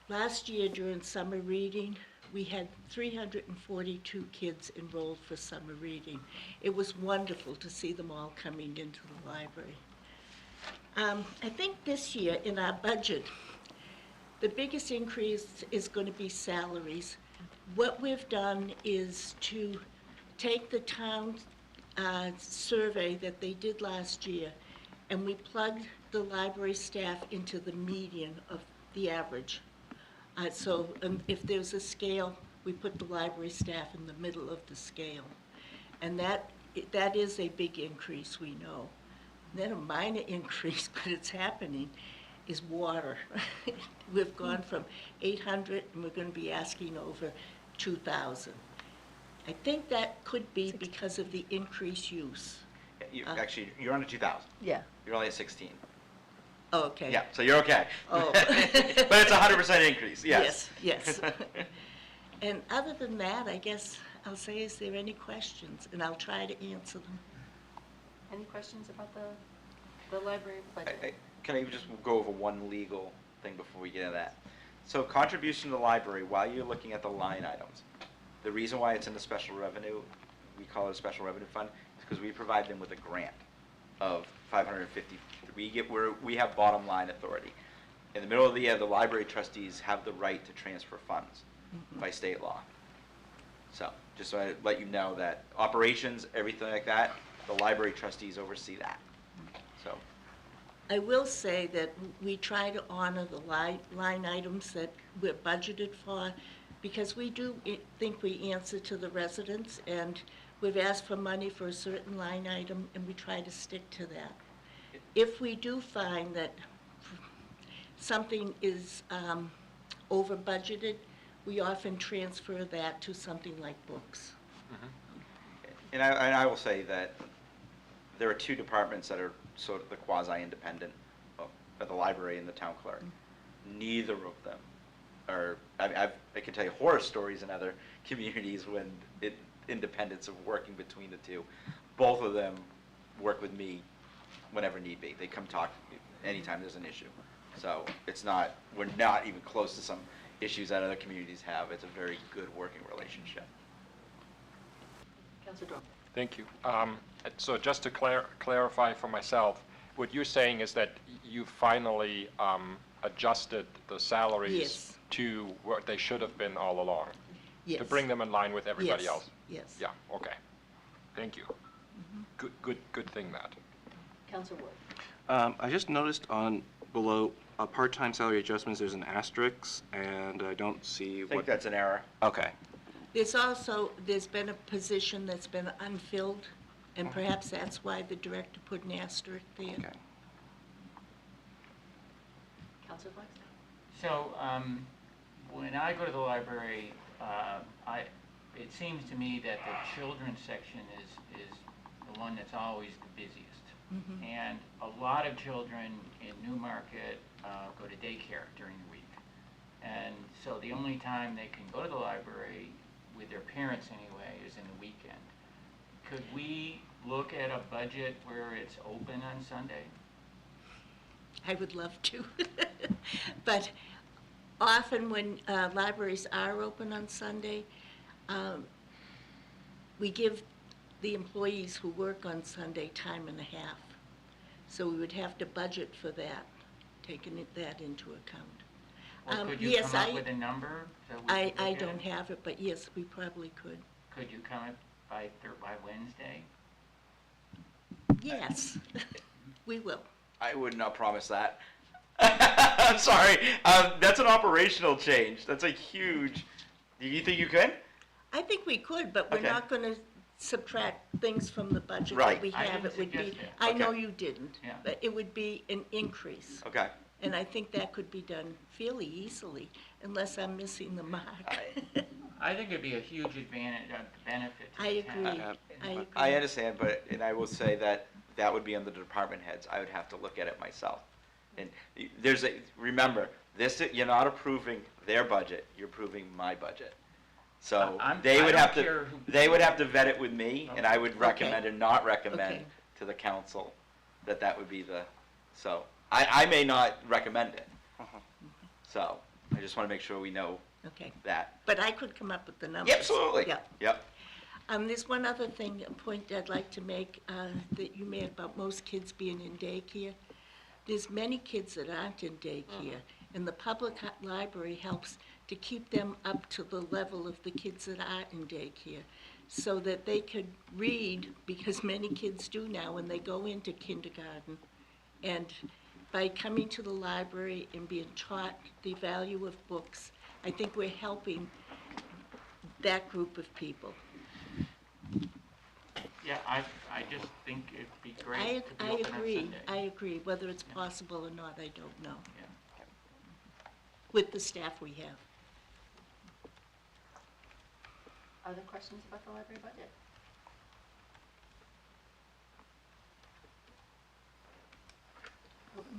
Last year during summer reading, we had 342 kids enrolled for summer reading. It was wonderful to see them all coming into the library. I think this year in our budget, The biggest increase is going to be salaries. What we've done is to take the town survey that they did last year, and we plugged the library staff into the median of the average. So if there's a scale, we put the library staff in the middle of the scale. And that is a big increase, we know. Then a minor increase, but it's happening, is water. We've gone from 800, and we're going to be asking over 2,000. I think that could be because of the increased use. Actually, you're under 2,000. Yeah. You're only at 16. Oh, okay. Yeah, so you're okay. Oh. But it's a 100% increase, yes. Yes, yes. And other than that, I guess I'll say, is there any questions? And I'll try to answer them. Any questions about the library budget? Can I just go over one legal thing before we get into that? So contribution to the library, while you're looking at the line items, the reason why it's in the special revenue, we call it a special revenue fund, is because we provide them with a grant of $550. We have bottom line authority. In the middle of the year, the library trustees have the right to transfer funds by state law. So just so I let you know that operations, everything like that, the library trustees oversee that. So. I will say that we try to honor the line items that we're budgeted for, because we do think we answer to the residents, and we've asked for money for a certain line item, and we try to stick to that. If we do find that something is over budgeted, we often transfer that to something like books. And I will say that there are two departments that are sort of the quasi-independent of the library and the town clerk. Neither of them are, I can tell you horror stories in other communities when independence of working between the two. Both of them work with me whenever need be. They come talk anytime there's an issue. So we're not even close to some issues that other communities have. It's a very good working relationship. Councilor Dorr. Thank you. So just to clarify for myself, what you're saying is that you finally adjusted the salaries Yes. to what they should have been all along? Yes. To bring them in line with everybody Yes. else? Yes. Yeah, okay. Thank you. Good thing, Matt. Councilor Wood. I just noticed on below part-time salary adjustments, there's an asterisk, and I don't see I think that's an error. Okay. There's been a position that's been unfilled, and perhaps that's why the director put an asterisk there. Okay. Councilor Blackstone. So, when I go to the library, it seems to me that the children's section is the one that's always the busiest. And a lot of children in Newmarket go to daycare during the week. And so the only time they can go to the library with their parents anyway is in the weekend. Could we look at a budget where it's open on Sunday? I would love to. But often when libraries are open on Sunday, we give the employees who work on Sunday time and a half. So we would have to budget for that, taking that into account. Or could you yes, come up with a number? So we could I look at don't it? have it, but yes, we probably could. Could you come up by Wednesday? Yes, we will. I would not promise that. I'm sorry. That's an operational change. That's a huge. Do you think you could? I think we could, but we're Okay. not going to subtract things from the budget Right. that we I have. didn't It would be, suggest that. I know Okay. you didn't, Yeah. but it would be an increase. Okay. And I think that could be done fairly easily, unless I'm missing the mark. I think it'd be a huge advantage, benefit to I the town. agree. Uh, I agree. I understand, and I will say that would be on the department heads. I would have to look at it myself. And remember, you're not approving their budget, you're approving my budget. So I they would don't have care to, they would have to vet it with me, and I would Okay. recommend and not recommend Okay. to the council that would be so I may not recommend it. So I just want to make sure we know Okay, that. but I could come up with the numbers. Yeah, absolutely. Yeah. Yep. There's one other thing, a point I'd like to make, that you made about most kids being in daycare. There's many kids that aren't in daycare, And the public library helps to keep them up to the level of the kids that are in daycare, so that they could read, because many kids do now when they go into kindergarten. And by coming to the library and being taught the value of books, I think we're helping that group of people. Yeah, I just think it'd be I, great to be I open on agree, Sunday. I agree. Whether it's possible or not, I don't know, Yeah. with the staff we have. Other questions about the library budget?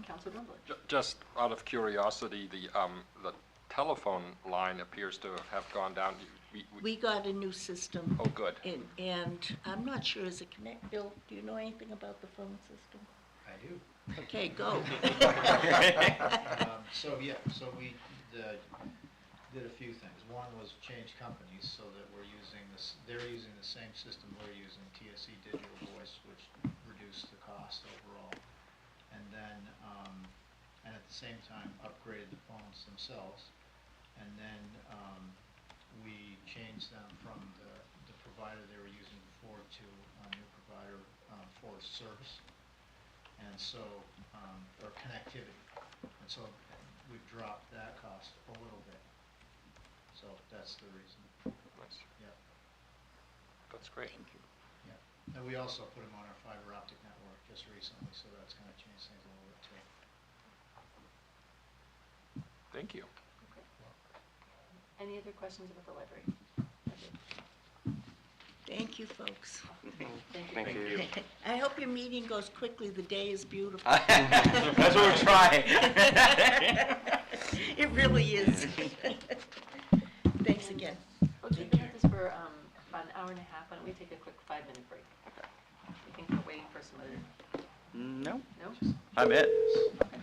Councilor Drumble. Just out of curiosity, the telephone line appears to have gone down. We got a new system. Oh, good. And I'm not sure, is it connect, Bill, do you know anything about the phone system? I do. Okay, go. So we did a few things. One was change companies so that they're using the same system we're using, TSE Digital Voice, which reduced the cost overall. And then, and at the same time, upgraded the phones themselves. And then we changed them from the provider they were using before to a new provider for service. And so, or connectivity. And so we've dropped that cost a little bit. So that's the reason. Nice. Yeah. That's great. Yeah. And we also put them on our fiber optic network just recently, so that's going to change things a little bit too. Thank you. Any other questions about the library? Thank you, folks. Thank you. I hope your meeting goes quickly. The day is beautiful. That's what we're trying. It really is. Thanks again. Okay, we've been at this for about an hour and a half. Why don't we take a quick 5-minute break? I think we're waiting for some other. No, No? I'm it. Okay.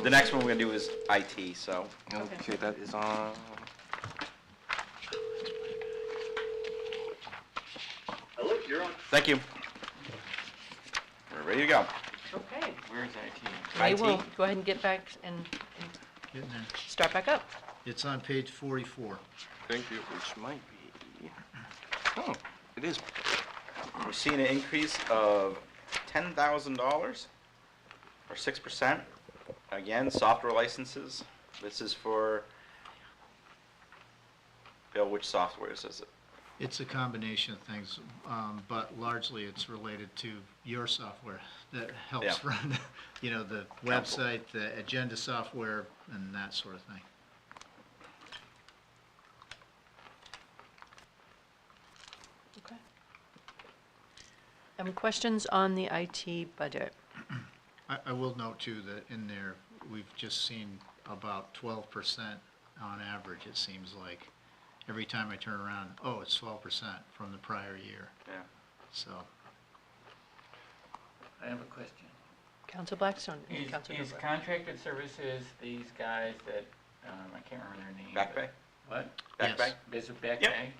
The next one we're gonna do is IT, so. Okay, that is on. Thank you. We're ready to go. Okay, where's IT? We IT. will go ahead and get back and Getting there. start back up. It's on page 44. Thank you. Which might be, oh, it is. We're seeing an increase of $10,000 or 6%. Again, software licenses. This is for, Bill, which software is it? It's a combination of things, but largely it's related to your software that helps Yeah. run, the website, the agenda software, and that sort of thing. Okay. Questions on the IT budget? I will note too that in there, we've just seen about 12% on average, it seems like. Every time I turn around, oh, it's 12% from the prior year, Yeah. so. I have a question. Council Blackstone? Is Councilor Dobler. contracted services these guys that, I can't remember their name. Back but- Bay? What? Back Yes. Bay? Is it Back Yep. Bay?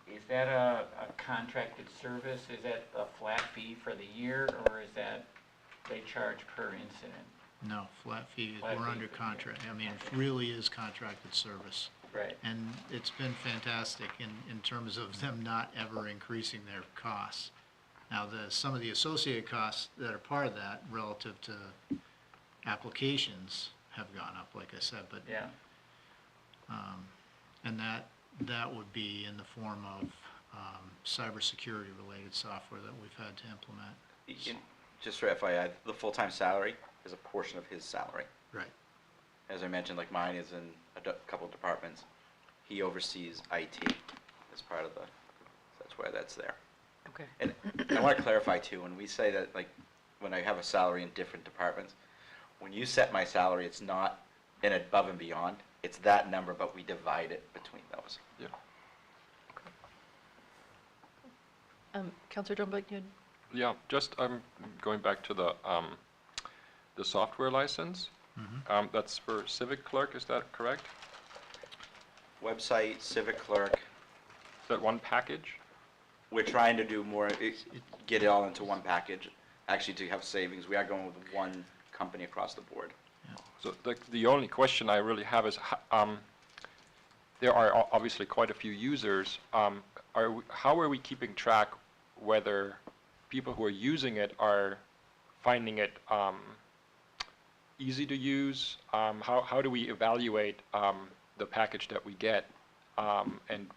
Is that a contracted service? Is that a flat fee for the year, or is that they charge per incident? No, flat fee, Flat we're fee under for the year. contract. I mean, it really is contracted service. Right. And it's been fantastic in terms of them not ever increasing their costs. Now, some of the associated costs that are part of that relative to applications have gone up, like I said, but, Yeah. and that would be in the form of cybersecurity related software that we've had to implement. Just for FYI, the full-time salary is a portion of his salary. Right. As I mentioned, like mine is in a couple of departments. He oversees IT as part of that's why that's there. Okay. And I want to clarify too, when we say that, like, when I have a salary in different departments, when you set my salary, it's not in above and beyond. It's that number, but we divide it between those. Yeah. Councilor Dobler, you had Yeah, just going back to the software license. That's for Civic Clerk, is that correct? Website, Civic Clerk, Is that one package? we're trying to do more, get it all into one package, actually to have savings. We are going with one company across the board. So the only question I really have is, there are obviously quite a few users. How are we keeping track whether people who are using it are finding it easy to use? How do we evaluate the package that we get? And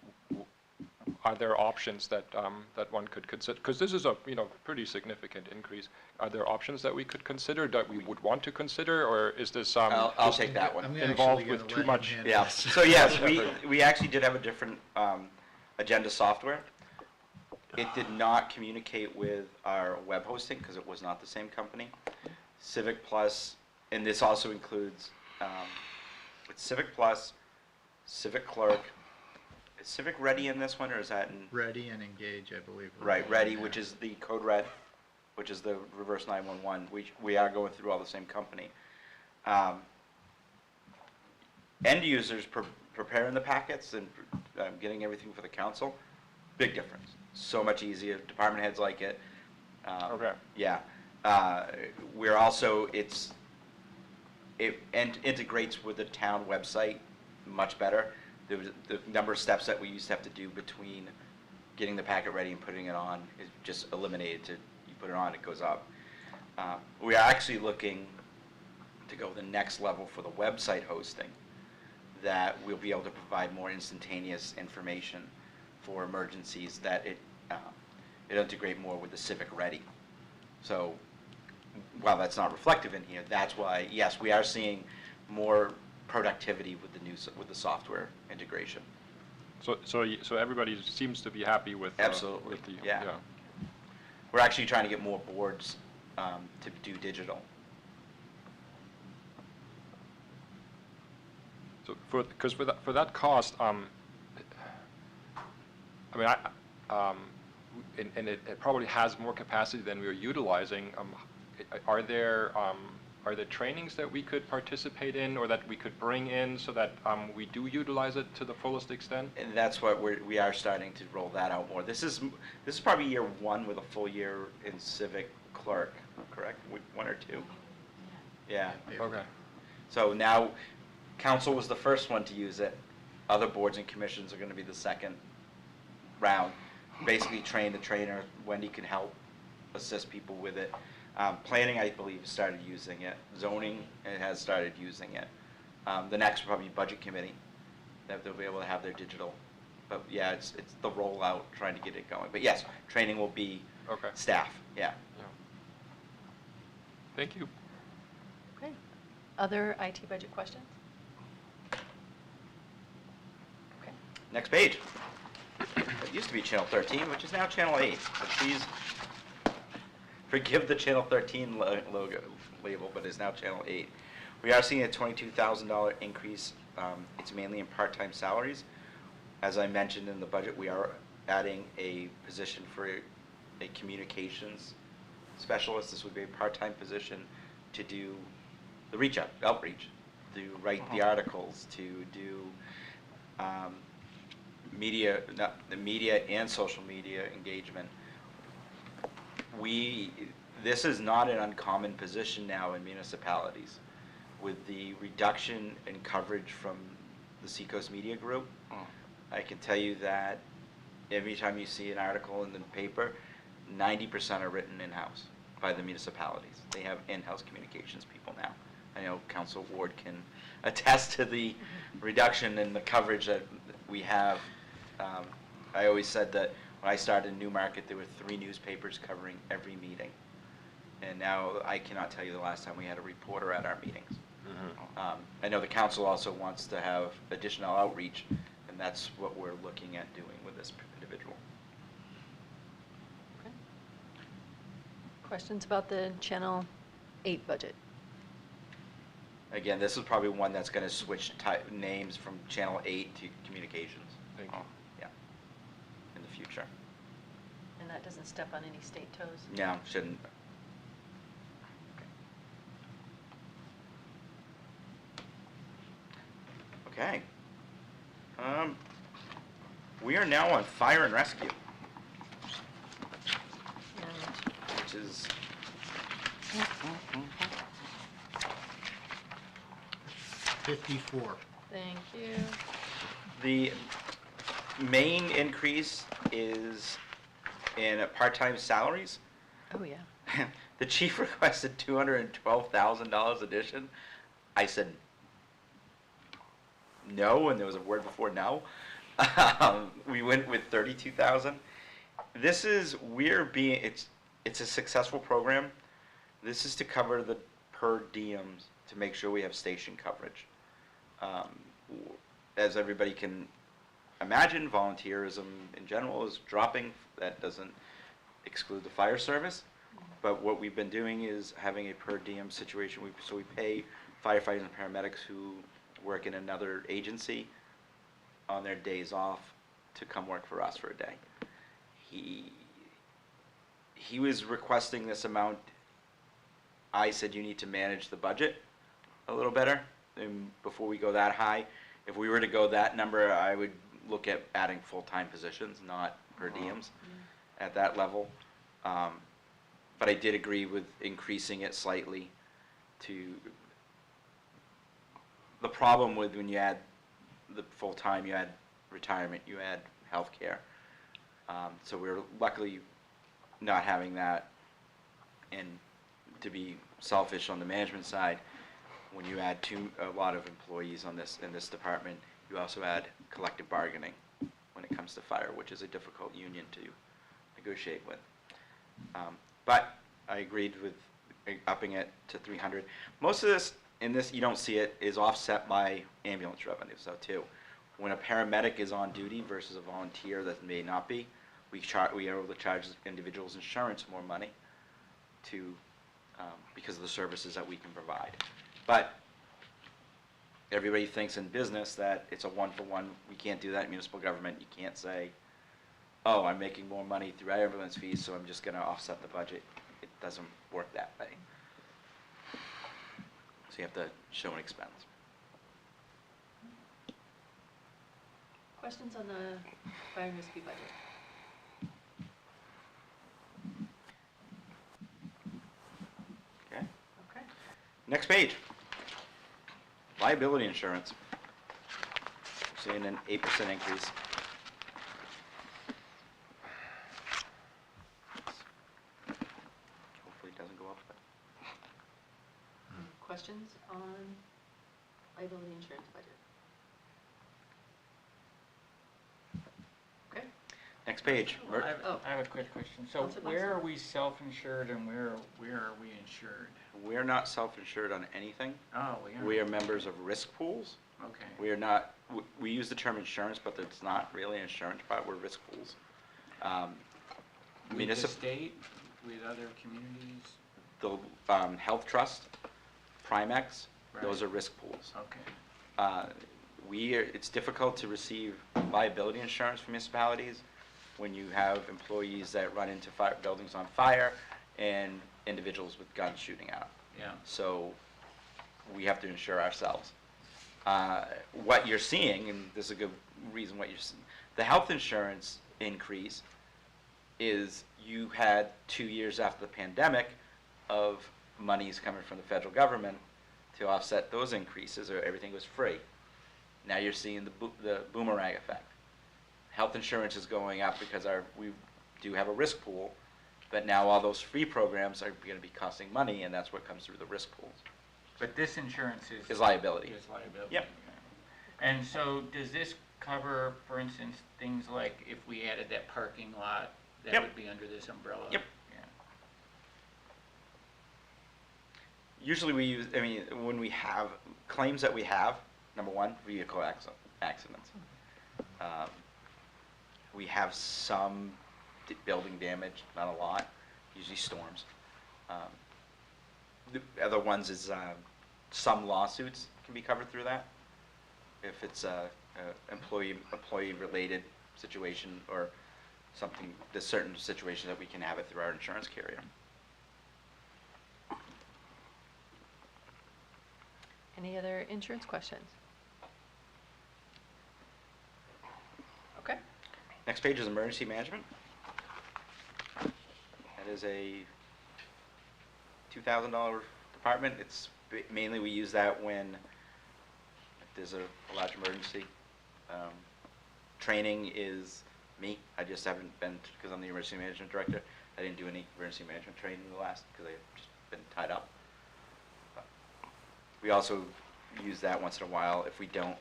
are there options that that one could consider? Because this is a pretty significant increase. Are there options that we could consider, that we would want to consider, or is this I'll just take that one. I'm involved actually with gonna too let him much? handle Yeah, this. so yes, we actually did have a different agenda software. It did not communicate with our web hosting because it was not the same company. Civic Plus, and this also includes it's Civic Plus, Civic Clerk. Is Civic Ready in this one, or is that in? Ready and Engage, I believe. were Right, in Ready, there. which is the Code Red, which is the reverse 911. We are going through all the same company. End users preparing the packets and getting everything for the council, big difference. So much easier. Department heads like it. Okay. Yeah. We're also, it integrates with the town website much better. The number of steps that we used to have to do between getting the packet ready and putting it on is just eliminated. You put it on, it goes up. We are actually looking to go the next level for the website hosting, that we'll be able to provide more instantaneous information for emergencies, that it integrate more with the Civic Ready. So while that's not reflective in here, that's why, yes, we are seeing more productivity with the software integration. So everybody seems to be happy with Absolutely, with the yeah. We're actually trying to get more boards to do digital. So because for that cost, I mean, and it probably has more capacity than we're utilizing. are there trainings that we could participate in or that we could bring in so that we do utilize it to the fullest extent? And that's what we are starting to roll that out more. This is probably year one with a full year in civic clerk, correct? One or two? Yeah. Okay. So now, council was the first one to use it. Other boards and commissions are gonna be the second round. Basically train the trainer. Wendy can help assist people with it. Planning, I believe, started using it. Zoning has started using it. The next will probably be budget committee, that they'll be able to have their digital. But yeah, it's the rollout, trying to get it going. But yes, training will be Okay. staff, yeah. Yeah. Thank you. Okay. Other IT budget questions? Okay. Next page. It used to be Channel 13, which is now Channel 8. So please forgive the Channel 13 logo label, but it's now Channel 8. We are seeing a $22,000 increase. It's mainly in part-time salaries. As I mentioned in the budget, we are adding a position for a communications specialist. This would be a part-time position to do the outreach, to write the articles, to do the media and social media engagement. This is not an uncommon position now in municipalities. With the reduction in coverage from the Seacoast Media Group, I can tell you that every time you see an article in the paper, 90% are written in-house by the municipalities. They have in-house communications people now. I know Council Ward can attest to the reduction in the coverage that we have. I always said that when I started in Newmarket, there were 3 newspapers covering every meeting. And now I cannot tell you the last time we had a reporter at our meetings. I know the council also wants to have additional outreach, and that's what we're looking at doing with this individual. Okay. Questions about the Channel 8 budget? Again, this is probably one that's going to switch names from Channel 8 to Communications. Thank you. Yeah, in the future. And that doesn't step on any state toes? No, shouldn't. Okay. We are now on fire and rescue, which is 54. Thank you. the main increase is in part-time salaries. Oh, yeah. The chief requested $212,000 addition. I said no, and there was a word before no. We went with 32,000. This is it's a successful program. This is to cover the per diems to make sure we have station coverage. As everybody can imagine, volunteerism in general is dropping. That doesn't exclude the fire service. But what we've been doing is having a per diem situation. So we pay firefighters and paramedics who work in another agency on their days off to come work for us for a day. He was requesting this amount. I said you need to manage the budget a little better and before we go that high. If we were to go that number, I would look at adding full-time positions, not per diems at that level. But I did agree with increasing it slightly to the problem with when you add the full-time, you add retirement, you add healthcare. So we're luckily not having that. And to be selfish on the management side, when you add a lot of employees in this department, you also add collective bargaining when it comes to fire, which is a difficult union to negotiate with. But I agreed with upping it to 300. Most of this, you don't see it, is offset by ambulance revenue, so too. When a paramedic is on duty versus a volunteer that may not be, we are able to charge individuals' insurance more money because of the services that we can provide. But everybody thinks in business that it's a one-for-one. We can't do that in municipal government. You can't say, oh, I'm making more money through ambulance fees, so I'm just going to offset the budget. doesn't work that way. So you have to show an expense. Questions on the fire and rescue budget? Okay. Okay. Next page. Liability insurance. Seeing an 8% increase. Hopefully it doesn't go up. Questions on liability insurance budget? Okay. Next page. Well, I have, Oh. I have a quick question. So Councilor where are Munson. we self-insured and where are we insured? We're not self-insured on anything. Oh, we are. We are members of risk pools. Okay. We are not, we use the term insurance, but it's not really insurance, but we're risk pools. With the Municip- state, with other communities? the Health Trust, Primex, those Right. are risk pools. Okay. It's difficult to receive liability insurance from municipalities when you have employees that run into buildings on fire and individuals with guns shooting out. Yeah. So we have to insure ourselves. What you're seeing, and this is a good reason what you're seeing, the health insurance increase is you had 2 years after the pandemic of monies coming from the federal government to offset those increases, or everything was free. Now you're seeing the boomerang effect. Health insurance is going up because we do have a risk pool, but now all those free programs are going to be costing money, and that's what comes through the risk pools. But this insurance is. Is liability. Is liability. Yep. Yeah. And so does this cover, for instance, things like if we added that parking lot, that Yep. would be under this umbrella? Yep. Yeah. Usually we use, when we have claims that we have, number one, vehicle accidents. We have some building damage, not a lot, usually storms. The other ones is some lawsuits can be covered through that. If it's a employee-related situation or something, there's certain situations that we can have it through our insurance carrier. Any other insurance questions? Okay. Next page is emergency management. That is a $2,000 department. It's mainly we use that when if there's a large emergency. Training is me. I just haven't been, because I'm the emergency management director. I didn't do any emergency management training in the last, because I've just been tied up. But we also use that once in a while. If we don't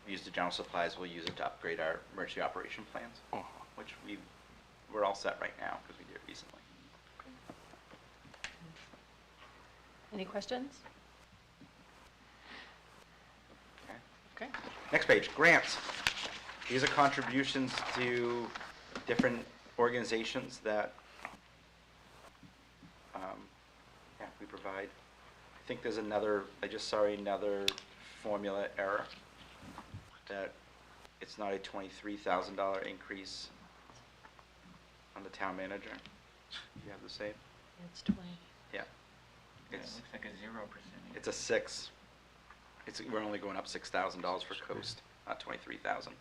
use the general supplies, we'll use it to upgrade our emergency operation plans, which we're all set right now because we did it recently. Any questions? Okay. Next page, grants. These are contributions to different organizations that we provide. I think there's another, I just saw another formula error, that it's not a $23,000 increase on the town manager. You have the same? It's 20. Yeah. Yeah, it It's, looks like a 0%. it's a 6. We're only going up $6,000 for Coast, not 23,000.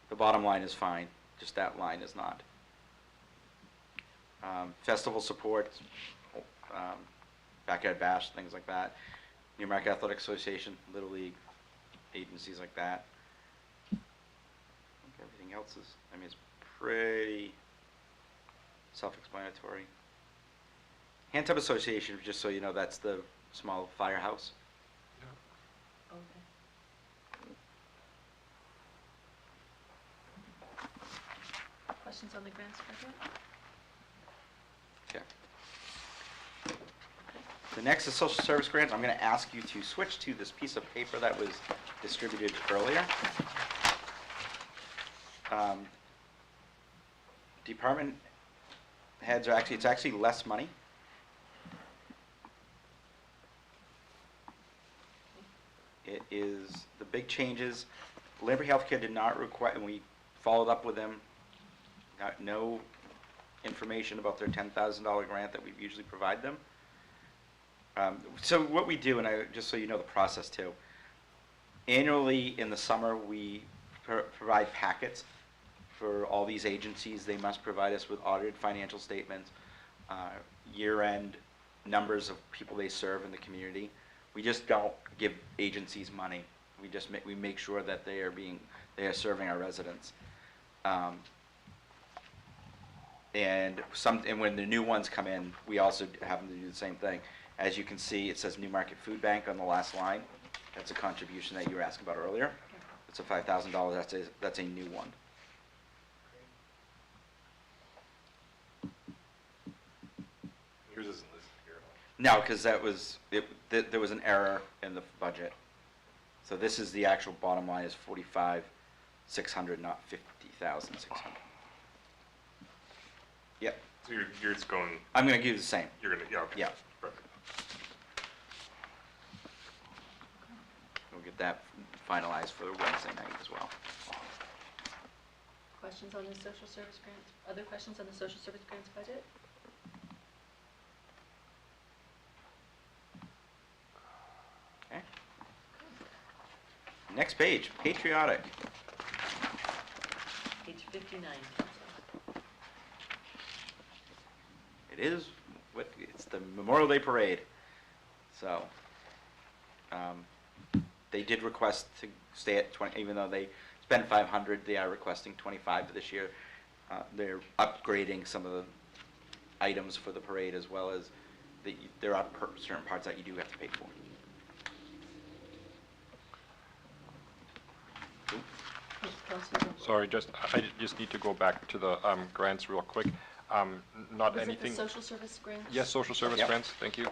The bottom line is fine, just that line is not. Festival support, Backyard Bash, things like that. Newmarket Athletic Association, Little League, agencies like that. I think everything else is, it's pretty self-explanatory. Hand Tub Association, just so you know, that's the small firehouse. Okay. Questions on the grants budget? Okay. The next is social service grants. I'm going to ask you to switch to this piece of paper that was distributed earlier. Department heads are it's actually less money. It is, the big changes, Liberty Healthcare did not require, and we followed up with them, got no information about their $10,000 grant that we usually provide them. So what we do, and just so you know the process too, annually in the summer, we provide packets for all these agencies. They must provide us with audited financial statements, year-end numbers of people they serve in the community. We just don't give agencies money. We make sure that they are serving our residents. And when the new ones come in, we also have them to do the same thing. As you can see, it says Newmarket Food Bank on the last line. That's a contribution that you were asking about earlier. It's a $5,000. That's a new one. Yours isn't listed here at all. No, because there was an error in the budget. So this is the actual bottom line is 45,600, not 50,600. Yep. So you're just going, I'm going to give you the same. you're gonna, yeah, okay. Yeah. Perfect. We'll get that finalized for Wednesday night as well. Questions on the social service grants? Other questions on the social service grants budget? Okay. Next page, patriotic. Page 59. It's the Memorial Day Parade. So, they did request to stay at 20, even though they spent 500, they are requesting 25 this year. They're upgrading some of the items for the parade, as well as there are certain parts that you do have to pay for. Sorry, I just need to go back to the grants real quick. Not Was anything. it the social service grants? Yes, social service Yep. grants, thank you.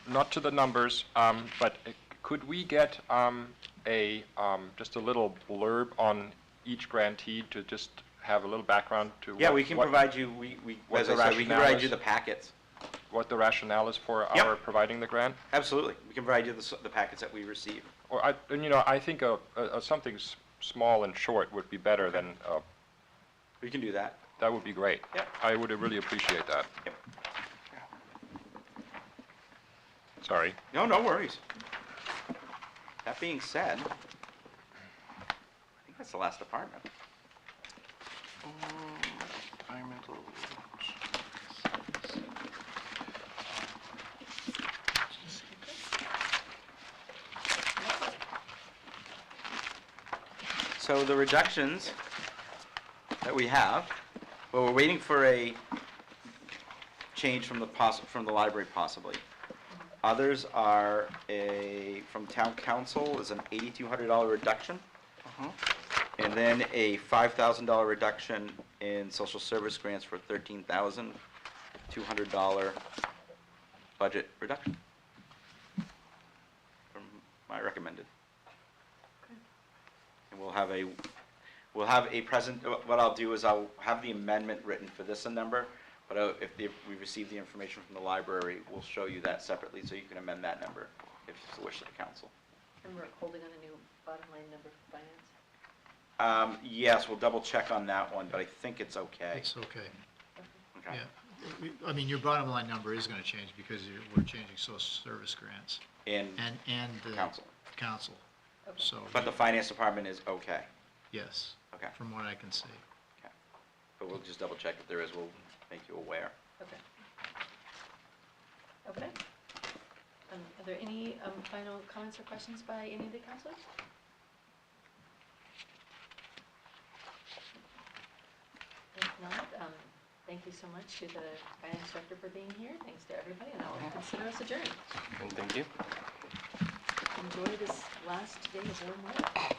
Not to the numbers, but could we get just a little blurb on each grantee to just have a little background to Yeah, we can provide you, what as the I said, we can rationale provide is? you the packets. what the rationale is for Yep. our providing the grant? Absolutely. We can provide you the packets that we receive. Or I think something small and short would be better than, We can do that. that would be great. Yep. I would really appreciate that. Yep. Sorry. No worries. That being said, I think that's the last department. Environmental. So the reductions that we have, well, we're waiting for a change from the library possibly. Others are from town council is an $8,200 reduction. And then a $5,000 reduction in social service grants for $13,200 budget reduction. From my recommended. And we'll have a what I'll do is I'll have the amendment written for this number, but if we receive the information from the library, we'll show you that separately so you can amend that number if it's the wish of the council. And we're holding on a new bottom line number for finance? Yes, we'll double check on that one, but I think it's okay. It's okay. Okay. Yeah. I mean, your bottom line number is gonna change because we're changing social service grants And and the council. council. So, But the finance department is okay. yes, Okay. from what I can see. Okay. But we'll just double check if there is, we'll make you aware. Okay. Okay. Are there any final comments or questions by any of the councilors? If not, thank you so much to the finance director for being here. Thanks to everybody, and I'll consider us adjourned. And thank you. Enjoy this last day of warm weather.